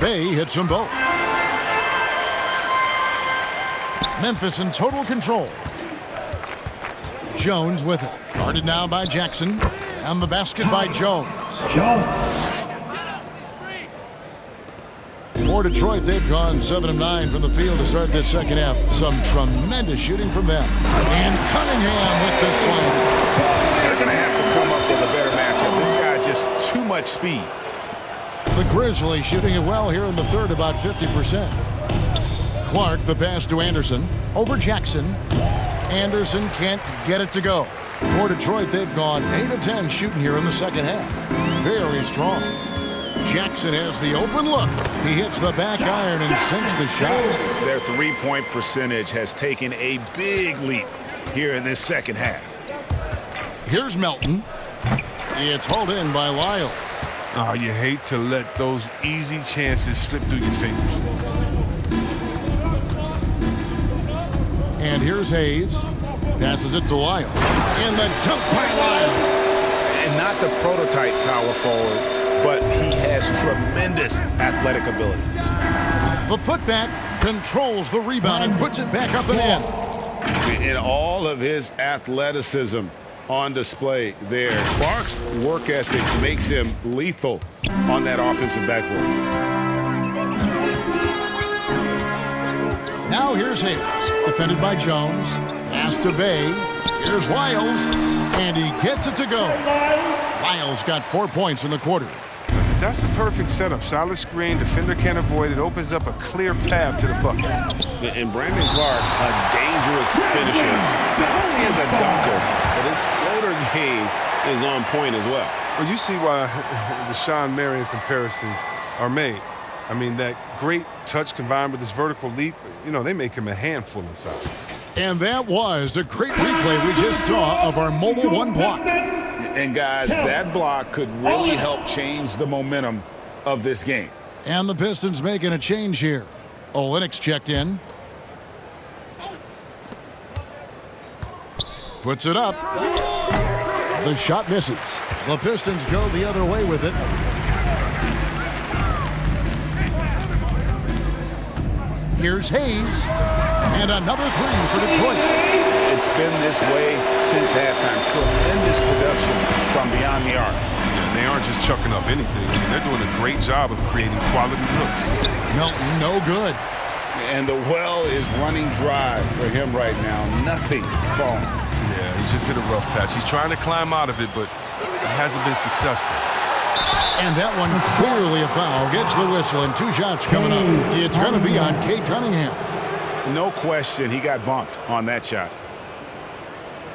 Bey hits them both. Memphis in total control. Jones with it. Guarded now by Jackson. And the basket by Jones. For Detroit, they've gone 7 of 9 from the field to start this second half. Some tremendous shooting from them. And Cunningham with the slam. They're going to have to come up with a better matchup. This guy just too much speed. The Grizzlies shooting it well here in the third, about 50%. Clark, the pass to Anderson. Over Jackson. Anderson can't get it to go. For Detroit, they've gone 8 of 10 shooting here in the second half. Very strong. Jackson has the open look. He hits the back iron and sinks the shot. Their three-point percentage has taken a big leap here in this second half. Here's Melton. It's hauled in by Lyles. Oh, you hate to let those easy chances slip through your fingers. And here's Hayes. Passes it to Lyles. And the dunk by Lyles. And not the prototype power forward, but he has tremendous athletic ability. The putback controls the rebound and puts it back up and in. In all of his athleticism on display there, Clark's work ethic makes him lethal on that offensive backboard. Now here's Hayes, defended by Jones. Pass to Bay. Here's Lyles, and he gets it to go. Lyles got 4 points in the quarter. That's a perfect setup. Solid screen, defender can't avoid it. Opens up a clear path to the bucket. And Brandon Clark, a dangerous finisher. Not only is a dunker, but his floater game is on point as well. Well, you see why the Sean Marion comparisons are made. I mean, that great touch combined with this vertical leap, you know, they make him a handful inside. And that was a great replay we just saw of our Mobile One block. And guys, that block could really help change the momentum of this game. And the Pistons making a change here. Olynyk checked in. Puts it up. The shot misses. The Pistons go the other way with it. Here's Hayes. And another three for Detroit. It's been this way since halftime. Tremendous production from beyond the arc. Yeah, they aren't just chucking up anything. They're doing a great job of creating quality looks. Melton, no good. And the well is running dry for him right now. Nothing falling. Yeah, he just hit a rough patch. He's trying to climb out of it, but he hasn't been successful. And that one clearly a foul. Gets the whistle, and 2 shots coming up. It's going to be on Cade Cunningham. No question, he got bumped on that shot.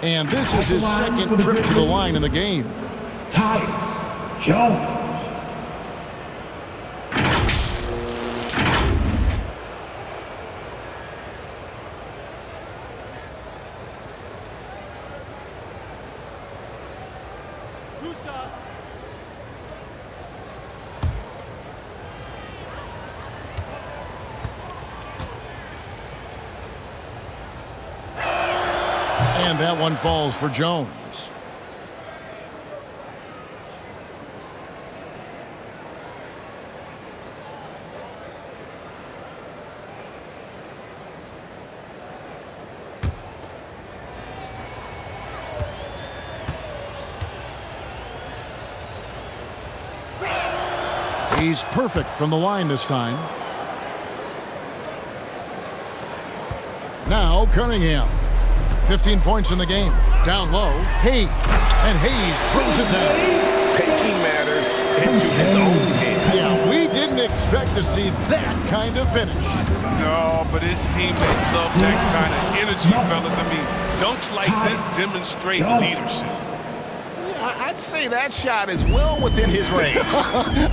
And this is his second trip to the line in the game. Tyus Jones. And that one falls for Jones. He's perfect from the line this time. Now Cunningham. 15 points in the game. Down low, Hayes. And Hayes throws it down. Taking matters into his own hands. Yeah, we didn't expect to see that kind of finish. No, but his teammates love that kind of energy, fellas. I mean, dunks like this demonstrate leadership. I'd say that shot is well within his range.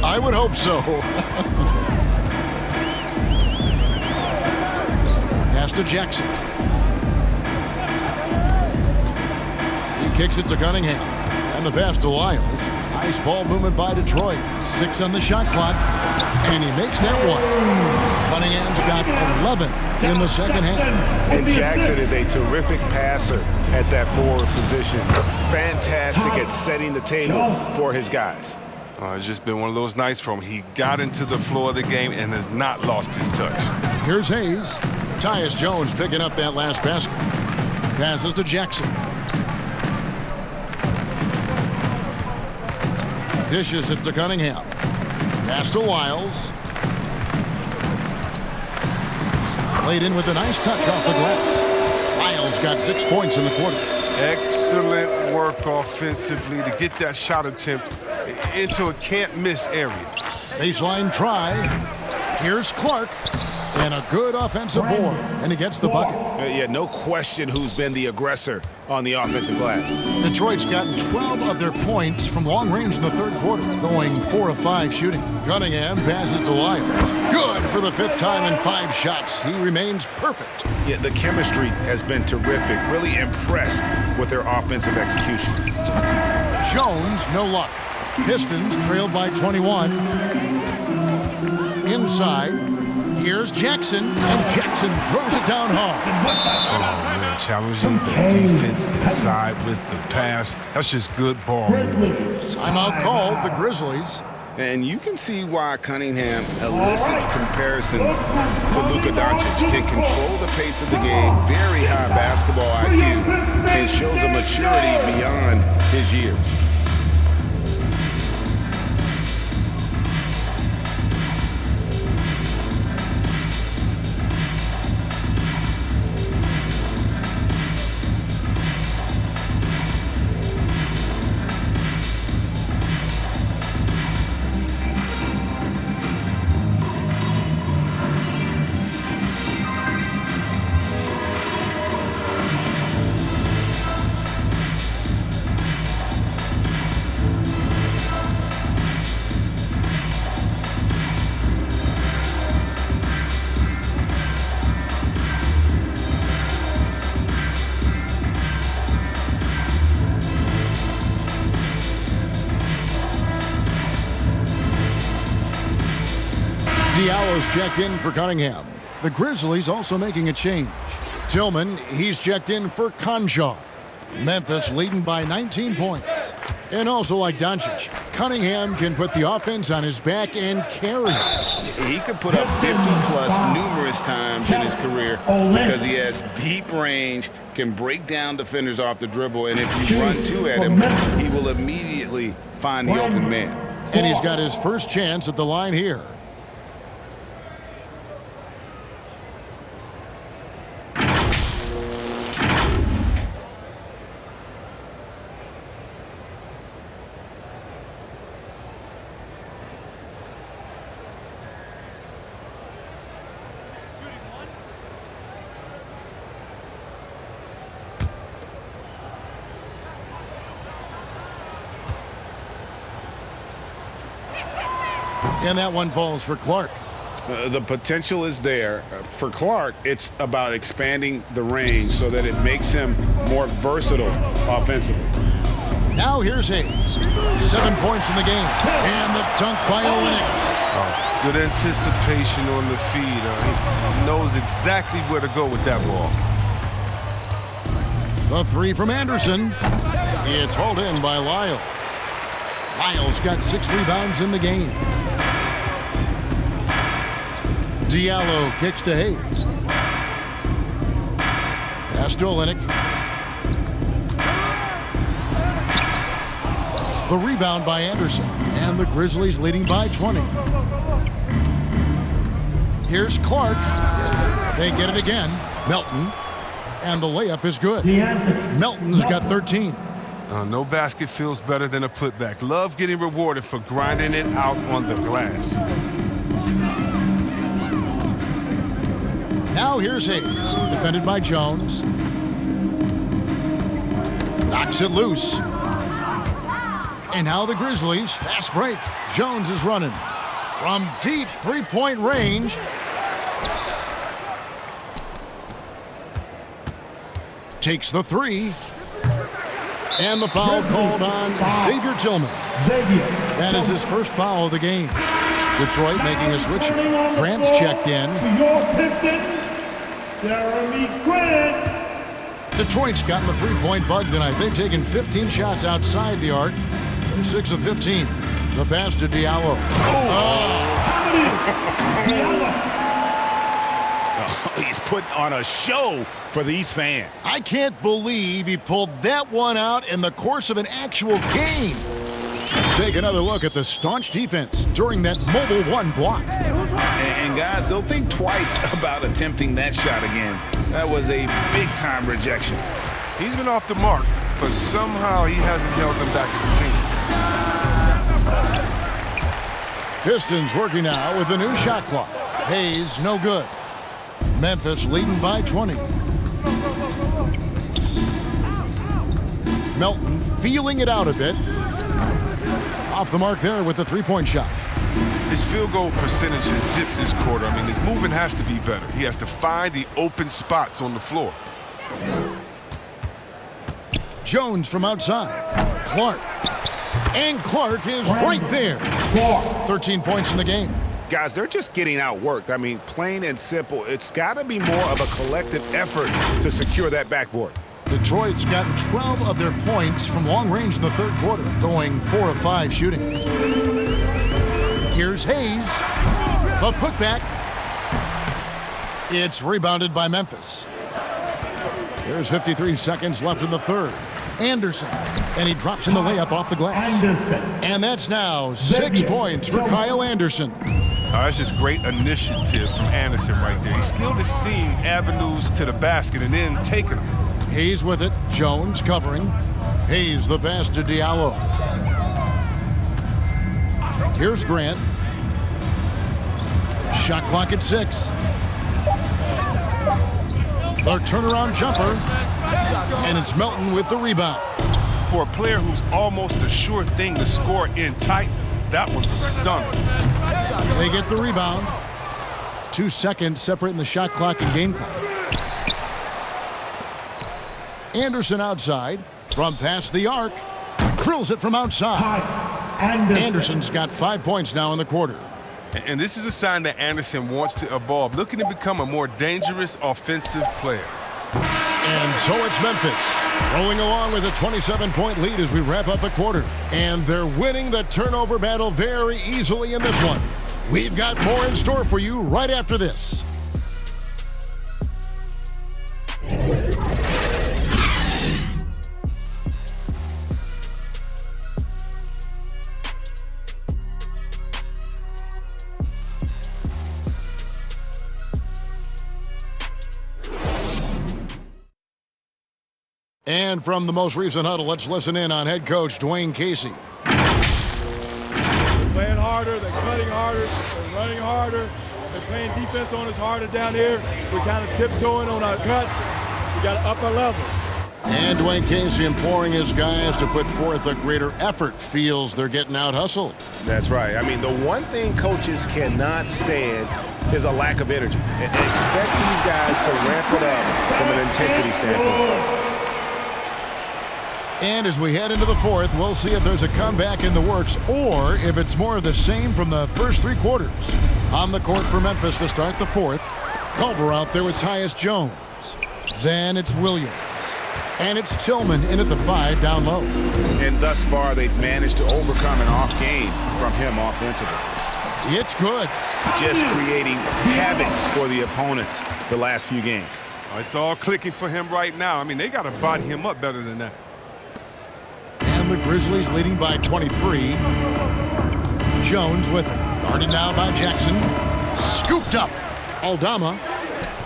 I would hope so. Pass to Jackson. Kicks it to Cunningham. And the pass to Lyles. Nice ball movement by Detroit. 6 on the shot clock. And he makes that one. Cunningham's got 11 in the second half. And Jackson is a terrific passer at that forward position. Fantastic at setting the table for his guys. It's just been one of those nights for him. He got into the floor of the game and has not lost his touch. Here's Hayes. Tyus Jones picking up that last basket. Passes to Jackson. Dishes it to Cunningham. Pass to Lyles. Played in with a nice touch off the glass. Lyles got 6 points in the quarter. Excellent work offensively to get that shot attempt into a can't-miss area. Baseline try. Here's Clark. And a good offensive board. And he gets the bucket. Yeah, no question who's been the aggressor on the offensive glass. Detroit's gotten 12 of their points from long range in the third quarter, going 4 of 5 shooting. Cunningham passes to Lyles. Good for the 5th time in 5 shots. He remains perfect. Yeah, the chemistry has been terrific. Really impressed with their offensive execution. Jones, no luck. Pistons trailed by 21. Inside. Here's Jackson, and Jackson throws it down hard. Oh, man, challenging the defense inside with the pass. That's just good ball movement. Timeout called, the Grizzlies. And you can see why Cunningham elicits comparisons to Luka Doncic. Can control the pace of the game, very high basketball IQ, and shows a maturity beyond his years. Diallo's checked in for Cunningham. The Grizzlies also making a change. Tillman, he's checked in for Conjar. Memphis leading by 19 points. And also like Doncic, Cunningham can put the offense on his back and carry. He could put up 50-plus numerous times in his career because he has deep range, can break down defenders off the dribble, and if you run two at him, he will immediately find the open man. And he's got his first chance at the line here. And that one falls for Clark. The potential is there. For Clark, it's about expanding the range so that it makes him more versatile offensively. Now here's Hayes. 7 points in the game. And the dunk by Olenek. Good anticipation on the feed. He knows exactly where to go with that ball. The three from Anderson. It's hauled in by Lyles. Lyles got 6 rebounds in the game. Diallo kicks to Hayes. Pass to Olenek. The rebound by Anderson. And the Grizzlies leading by 20. Here's Clark. They get it again. Melton. And the layup is good. Melton's got 13. No basket feels better than a putback. Love getting rewarded for grinding it out on the glass. Now here's Hayes, defended by Jones. Knocks it loose. And now the Grizzlies, fast break. Jones is running from deep three-point range. Takes the three. And the foul called on Xavier Tillman. That is his first foul of the game. Detroit making a switch. Grant's checked in. Your Pistons, Jeremy Grant. Detroit's gotten the three-point bug tonight. They've taken 15 shots outside the arc. They're 6 of 15. The pass to Diallo. He's putting on a show for these fans. I can't believe he pulled that one out in the course of an actual game. Take another look at the staunch defense during that mobile one block. And guys, they'll think twice about attempting that shot again. That was a big-time rejection. He's been off the mark, but somehow he hasn't held them back as a team. Pistons working now with the new shot clock. Hayes, no good. Memphis leading by 20. Melton feeling it out a bit. Off the mark there with the three-point shot. His field goal percentage has dipped this quarter. I mean, his movement has to be better. He has to find the open spots on the floor. Jones from outside. Clark. And Clark is right there. 13 points in the game. Guys, they're just getting outworked. I mean, plain and simple. It's got to be more of a collective effort to secure that backboard. Detroit's gotten 12 of their points from long range in the third quarter, going 4 of 5 shooting. Here's Hayes. The putback. It's rebounded by Memphis. There's 53 seconds left in the third. Anderson. And he drops in the layup off the glass. Anderson. And that's now 6 points for Kyle Anderson. That's just great initiative from Anderson right there. He's skilled at seeing avenues to the basket and then taking them. Hayes with it. Jones covering. Hayes the pass to Diallo. Here's Grant. Shot clock at 6. The turnaround jumper. And it's Melton with the rebound. For a player who's almost a sure thing to score in tight, that was a stunner. They get the rebound. 2 seconds separating the shot clock and game clock. Anderson outside. From past the arc. Drills it from outside. Anderson's got 5 points now in the quarter. And this is a sign that Anderson wants to evolve, looking to become a more dangerous offensive player. And so it's Memphis rolling along with a 27-point lead as we wrap up the quarter. And they're winning the turnover battle very easily in this one. We've got more in store for you right after this. And from the most recent huddle, let's listen in on head coach Dwayne Casey. They're playing harder, they're cutting harder, they're running harder, they're playing defense on us harder down here. We're kind of tiptoeing on our cuts. We got to up our level. And Dwayne Casey imploring his guys to put forth a greater effort, feels they're getting out-hustled. That's right. I mean, the one thing coaches cannot stand is a lack of energy. And expect these guys to ramp it up from an intensity standpoint. And as we head into the fourth, we'll see if there's a comeback in the works or if it's more of the same from the first 3 quarters. On the court for Memphis to start the fourth. Culver out there with Tyus Jones. Then it's Williams. And it's Tillman in at the 5 down low. And thus far, they've managed to overcome an off game from him offensively. It's good. Just creating havoc for the opponents the last few games. It's all clicking for him right now. I mean, they got to body him up better than that. And the Grizzlies leading by 23. Jones with it. Guarded now by Jackson. Scooped up. Aldama.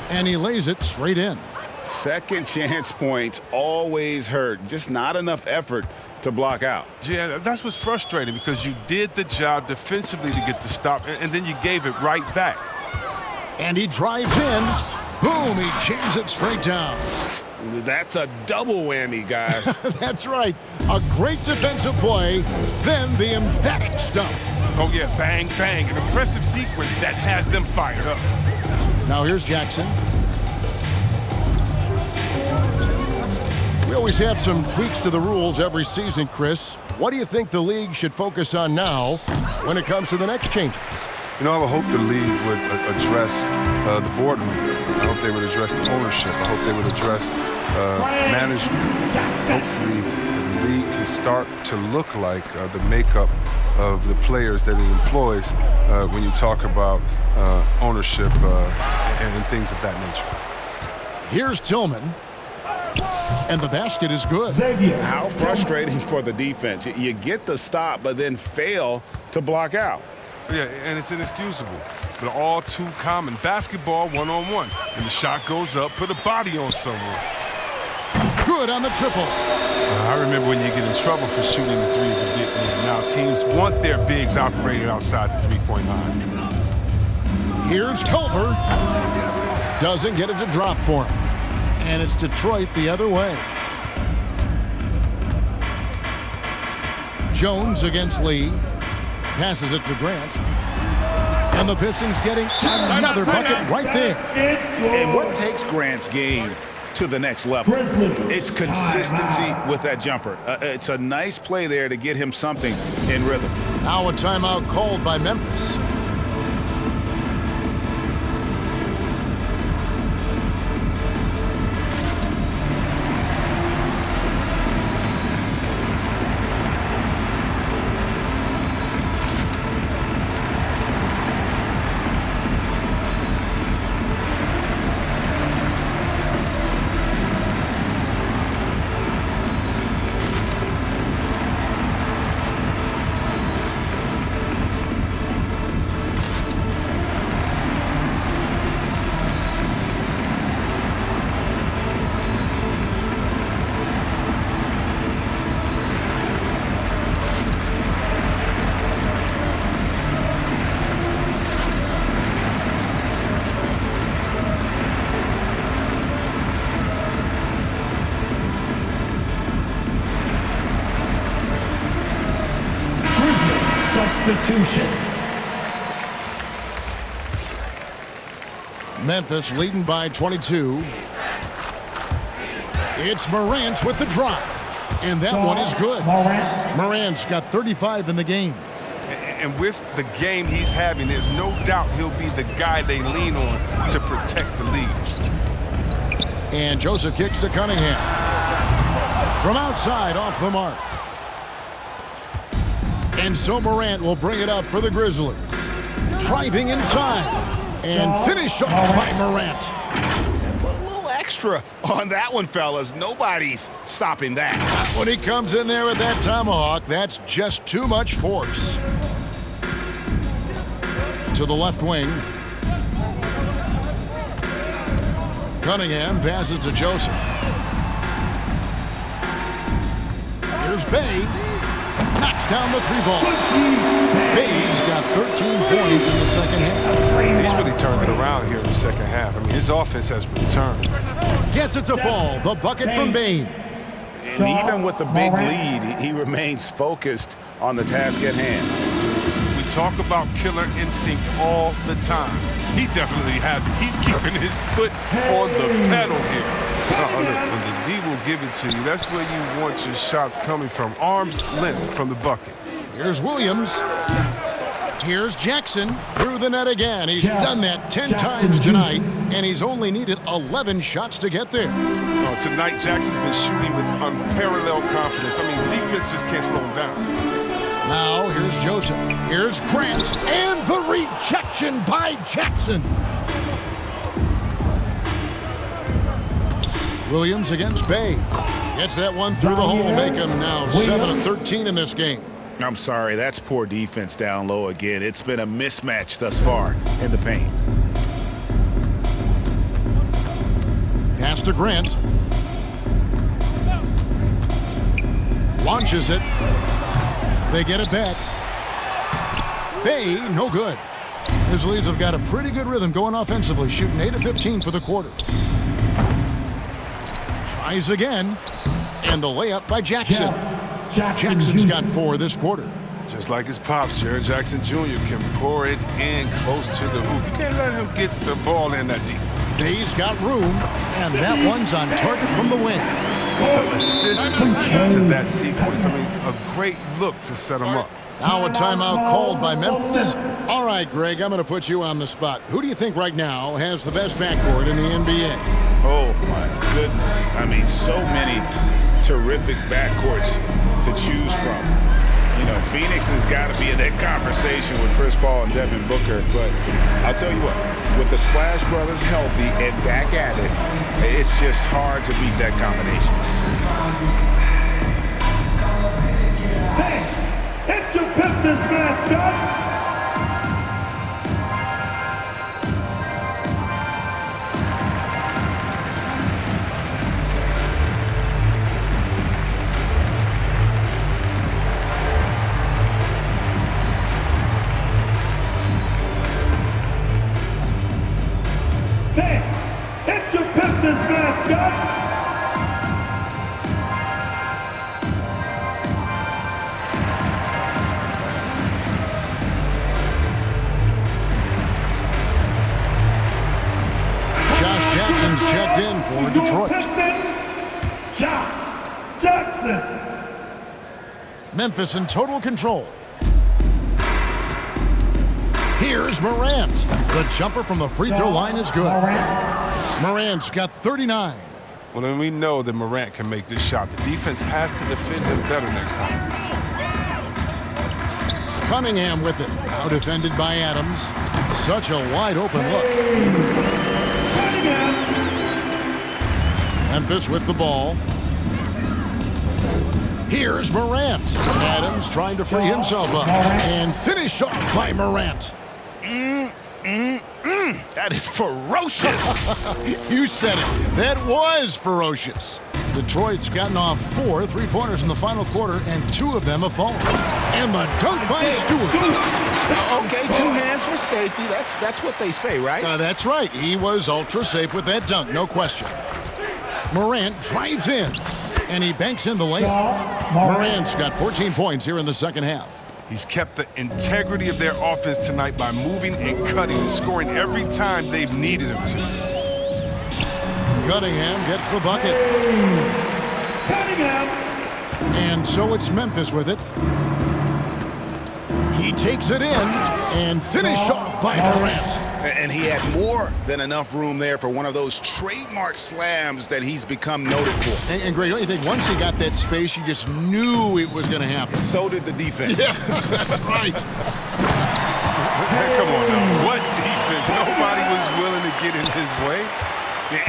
And he lays it straight in. Second chance points always hurt. Just not enough effort to block out. Yeah, that's what's frustrating because you did the job defensively to get the stop, and then you gave it right back. And he drives in. Boom, he jams it straight down. That's a double whammy, guys. That's right. A great defensive play, then the emphatic stuff. Oh, yeah, bang, bang. An impressive sequence that has them fired up. Now here's Jackson. We always have some tweaks to the rules every season, Chris. What do you think the league should focus on now when it comes to the next changes? You know, I would hope the league would address the boardroom. I hope they would address the ownership. I hope they would address management. Hopefully, the league can start to look like the makeup of the players that it employs when you talk about ownership and things of that nature. Here's Tillman. And the basket is good. How frustrating for the defense. You get the stop, but then fail to block out. Yeah, and it's inexcusable, but all too common. Basketball one-on-one, and the shot goes up, put a body on someone. Good on the triple. I remember when you get in trouble for shooting the threes a bit. Now teams want their bigs operating outside the three-point line. Here's Culver. Doesn't get it to drop for him. And it's Detroit the other way. Jones against Lee. Passes it to Grant. And the Pistons getting another bucket right there. And what takes Grant's game to the next level? It's consistency with that jumper. It's a nice play there to get him something in rhythm. Now a timeout called by Memphis. Substitution. Memphis leading by 22. It's Morant with the drive. And that one is good. Morant's got 35 in the game. And with the game he's having, there's no doubt he'll be the guy they lean on to protect the lead. And Joseph kicks to Cunningham. From outside, off the mark. And so Morant will bring it up for the Grizzlies. Driving inside. And finished off by Morant. Put a little extra on that one, fellas. Nobody's stopping that. When he comes in there with that tomahawk, that's just too much force. To the left wing. Cunningham passes to Joseph. Here's Bay. Knocks down the three ball. Bay's got 13 points in the second half. He's really turned it around here in the second half. I mean, his offense has returned. Gets it to fall. The bucket from Bain. And even with the big lead, he remains focused on the task at hand. We talk about killer instinct all the time. He definitely has it. He's keeping his foot on the pedal here. And the D will give it to you. That's where you want your shots coming from. Arm's length from the bucket. Here's Williams. Here's Jackson through the net again. He's done that 10 times tonight, and he's only needed 11 shots to get there. Tonight, Jackson's been shooting with unparalleled confidence. I mean, defense just can't slow him down. Now, here's Joseph. Here's Grant. And the rejection by Jackson. Williams against Bay. Gets that one through the hole. Make him now 7 of 13 in this game. I'm sorry, that's poor defense down low again. It's been a mismatch thus far in the paint. Pass to Grant. Launches it. They get it back. Bay, no good. His leads have got a pretty good rhythm going offensively, shooting 8 of 15 for the quarter. Tries again. And the layup by Jackson. Jackson's got 4 this quarter. Just like his pops, Jared Jackson Jr. can pour it in close to the hoop. You can't let him get the ball in that deep. Bay's got room, and that one's on target from the wing. Assist to that sequence. I mean, a great look to set him up. Now a timeout called by Memphis. All right, Greg, I'm going to put you on the spot. Who do you think right now has the best backcourt in the NBA? Oh, my goodness. I mean, so many terrific backcourts to choose from. You know, Phoenix has got to be in that conversation with Chris Paul and Devin Booker. But I'll tell you what, with the Splash Brothers healthy and back at it, it's just hard to beat that combination. Hey, it's your Pistons mascot. It's your Pistons mascot. Josh Jackson's checked in for Detroit. Pistons, Josh Jackson. Memphis in total control. Here's Morant. The jumper from the free throw line is good. Morant's got 39. Well, then we know that Morant can make this shot. The defense has to defend him better next time. Cunningham with it. Now defended by Adams. Such a wide open look. Memphis with the ball. Here's Morant. Adams trying to free himself up. And finished off by Morant. That is ferocious. You said it. That was ferocious. Detroit's gotten off 4 3-pointers in the final quarter, and 2 of them have fallen. And the dunk by Stewart. Okay, 2 hands for safety. That's what they say, right? That's right. He was ultra safe with that dunk, no question. Morant drives in, and he banks in the layup. Morant's got 14 points here in the second half. He's kept the integrity of their offense tonight by moving and cutting and scoring every time they've needed him to. Cunningham gets the bucket. Cunningham. And so it's Memphis with it. He takes it in and finished off by Morant. And he had more than enough room there for one of those trademark slams that he's become noted for. And Greg, don't you think once he got that space, you just knew it was going to happen? So did the defense. Yeah, that's right. Come on now. What defense? Nobody was willing to get in his way.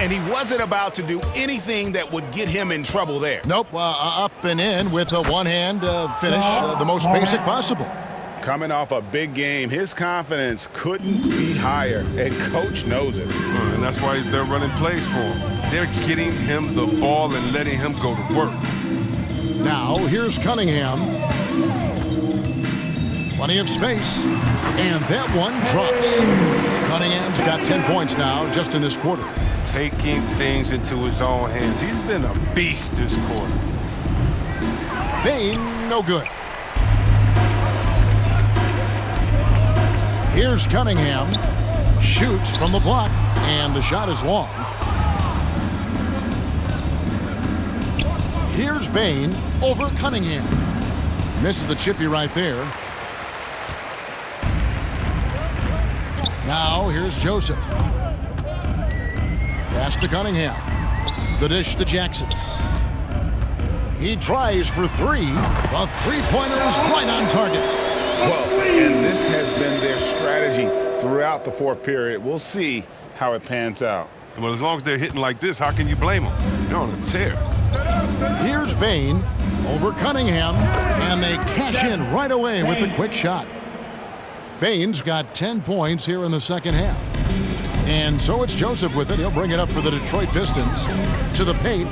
And he wasn't about to do anything that would get him in trouble there. Nope, up and in with a one-hand finish, the most basic possible. Coming off a big game, his confidence couldn't be higher, and Coach knows it. And that's why they're running plays for him. They're getting him the ball and letting him go to work. Now, here's Cunningham. Plenty of space, and that one drops. Cunningham's got 10 points now just in this quarter. Taking things into his own hands. He's been a beast this quarter. Bane, no good. Here's Cunningham. Shoots from the block, and the shot is long. Here's Bane over Cunningham. Misses the chippy right there. Now here's Joseph. Pass to Cunningham. The dish to Jackson. He tries for three. The three-pointer is right on target. Well, and this has been their strategy throughout the fourth period. We'll see how it pans out. Well, as long as they're hitting like this, how can you blame them? They're on a tear. Here's Bane over Cunningham, and they cash in right away with the quick shot. Bane's got 10 points here in the second half. And so it's Joseph with it. He'll bring it up for the Detroit Pistons to the paint.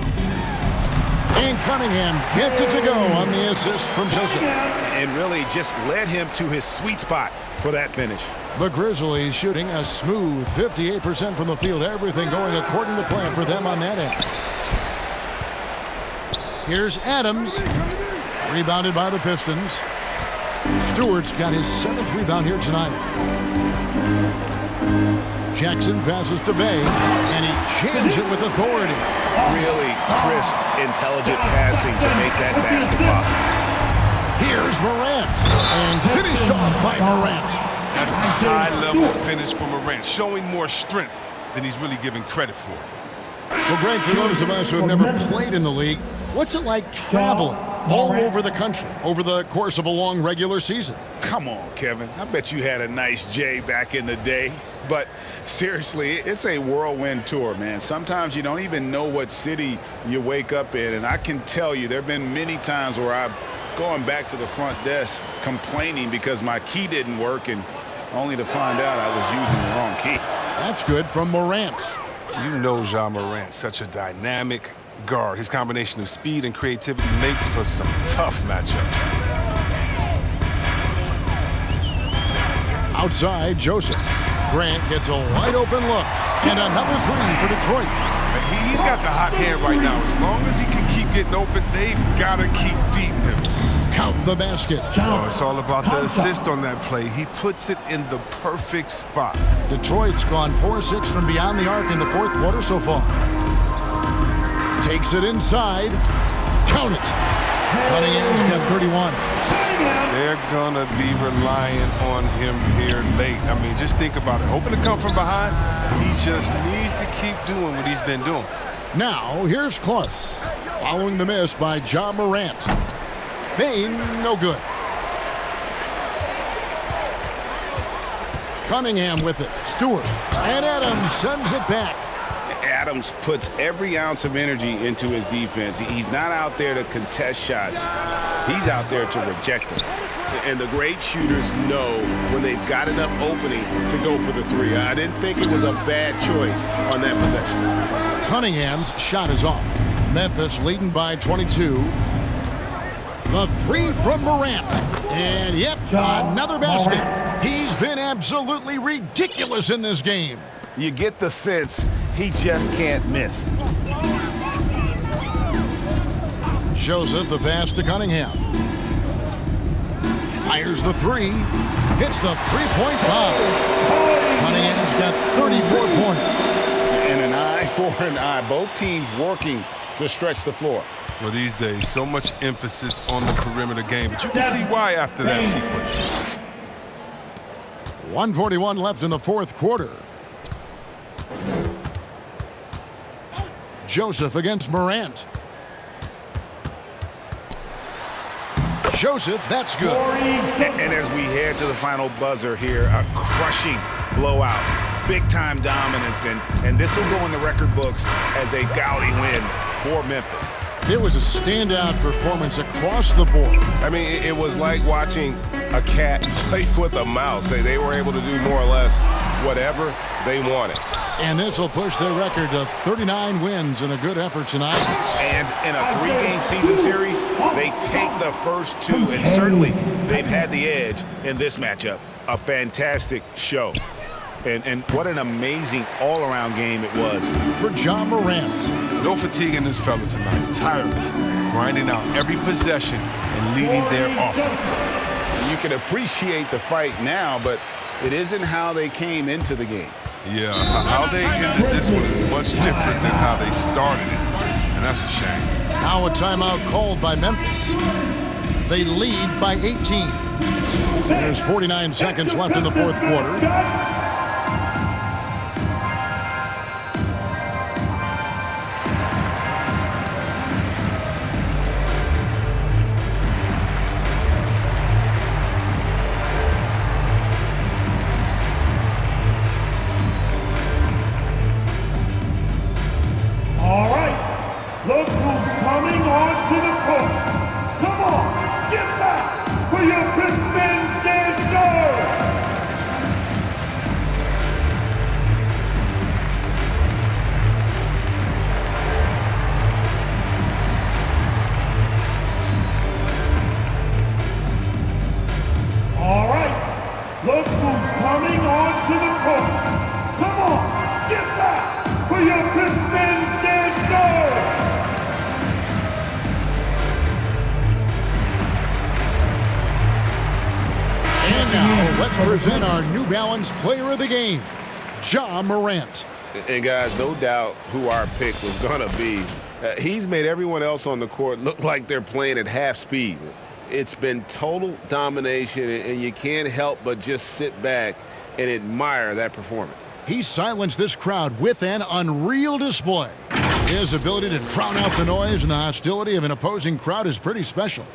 And Cunningham gets it to go on the assist from Joseph. And really just led him to his sweet spot for that finish. The Grizzlies shooting a smooth 58% from the field. Everything going according to plan for them on that end. Here's Adams. Rebounded by the Pistons. Stewart's got his 7th rebound here tonight. Jackson passes to Bay, and he jams it with authority. Really crisp, intelligent passing to make that basket possible. Here's Morant, and finished off by Morant. That's a high-level finish from Morant, showing more strength than he's really given credit for. Well, Greg, for those of us who have never played in the league, what's it like traveling all over the country over the course of a long regular season? Come on, Kevin. I bet you had a nice J back in the day. But seriously, it's a whirlwind tour, man. Sometimes you don't even know what city you wake up in. And I can tell you there have been many times where I've gone back to the front desk complaining because my key didn't work, and only to find out I was using the wrong key. That's good from Morant. You know Ja Morant, such a dynamic guard. His combination of speed and creativity makes for some tough matchups. Outside, Joseph. Grant gets a wide-open look, and another three for Detroit. He's got the hot hand right now. As long as he can keep getting open, they've got to keep feeding him. Count the basket. Oh, it's all about the assist on that play. He puts it in the perfect spot. Detroit's gone 4-6 from beyond the arc in the fourth quarter so far. Takes it inside. Count it. Cunningham's got 31. They're going to be relying on him here late. I mean, just think about it. Hoping to come from behind, he just needs to keep doing what he's been doing. Now, here's Clark. Following the miss by Ja Morant. Bane, no good. Cunningham with it. Stewart. And Adams sends it back. Adams puts every ounce of energy into his defense. He's not out there to contest shots. He's out there to reject them. And the great shooters know when they've got enough opening to go for the three. I didn't think it was a bad choice on that possession. Cunningham's shot is off. Memphis leading by 22. The three from Morant. And yep, another basket. He's been absolutely ridiculous in this game. You get the sense he just can't miss. Joseph, the pass to Cunningham. Fires the three. Hits the three-point bomb. Cunningham's got 34 points. And an eye for an eye. Both teams working to stretch the floor. Well, these days, so much emphasis on the perimeter game, but you can see why after that sequence. 1:41 left in the fourth quarter. Joseph against Morant. Joseph, that's good. And as we head to the final buzzer here, a crushing blowout. Big-time dominance, and this will go in the record books as a gaudy win for Memphis. It was a standout performance across the board. I mean, it was like watching a cat play with a mouse. They were able to do more or less whatever they wanted. And this will push their record to 39 wins in a good effort tonight. And in a three-game season series, they take the first two, and certainly they've had the edge in this matchup. A fantastic show. And what an amazing all-around game it was. For Ja Morant. No fatigue in this fella tonight. Tireless. Grinding out every possession and leading their offense. And you can appreciate the fight now, but it isn't how they came into the game. Yeah, how they ended this one is much different than how they started it. And that's a shame. Now a timeout called by Memphis. They lead by 18. There's 49 seconds left in the fourth quarter. All right, look who's coming onto the court. Come on, get back for your Pistons dancer. All right, look who's coming onto the court. Come on, get back for your Pistons dancer. And now, let's present our New Balance Player of the Game, Ja Morant. And guys, no doubt who our pick was going to be. He's made everyone else on the court look like they're playing at half speed. It's been total domination, and you can't help but just sit back and admire that performance. He silenced this crowd with an unreal display. His ability to drown out the noise and the hostility of an opposing crowd is pretty special.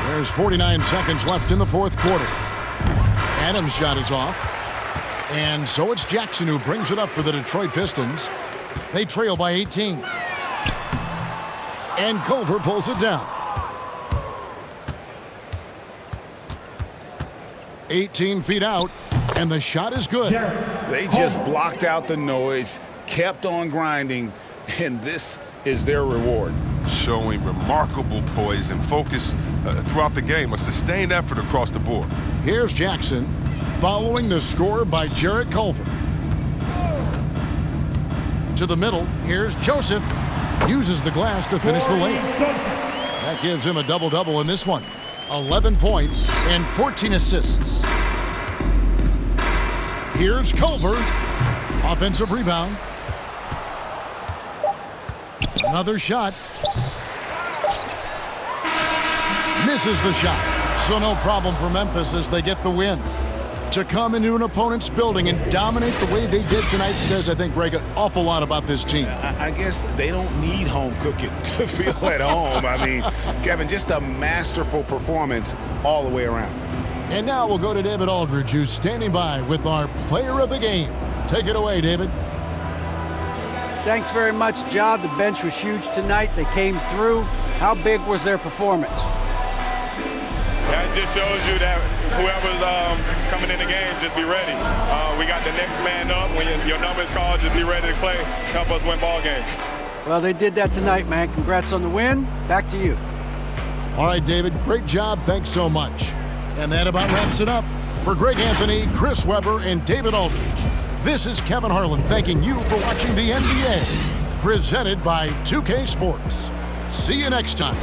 There's 49 seconds left in the fourth quarter. Adams' shot is off. And so it's Jackson who brings it up for the Detroit Pistons. They trail by 18. And Culver pulls it down. 18 feet out, and the shot is good. They just blocked out the noise, kept on grinding, and this is their reward. Showing remarkable poise and focus throughout the game, a sustained effort across the board. Here's Jackson, following the score by Jarrett Culver. To the middle, here's Joseph. Uses the glass to finish the layup. That gives him a double-double in this one. 11 points and 14 assists. Here's Culver. Offensive rebound. Another shot. Misses the shot. So no problem for Memphis as they get the win. To come into an opponent's building and dominate the way they did tonight says, I think, Greg, an awful lot about this team. I guess they don't need home cooking to feel at home. I mean, Kevin, just a masterful performance all the way around. And now we'll go to David Aldridge, who's standing by with our player of the game. Take it away, David. Thanks very much, Ja. The bench was huge tonight. They came through. How big was their performance? That just shows you that whoever's coming in the game, just be ready. We got the next man up. When your number is called, just be ready to play. Help us win ball games. Well, they did that tonight, man. Congrats on the win. Back to you. All right, David, great job. Thanks so much. And that about wraps it up. For Greg Anthony, Chris Webber, and David Aldridge, this is Kevin Harlan thanking you for watching the NBA, presented by 2K Sports. See you next time.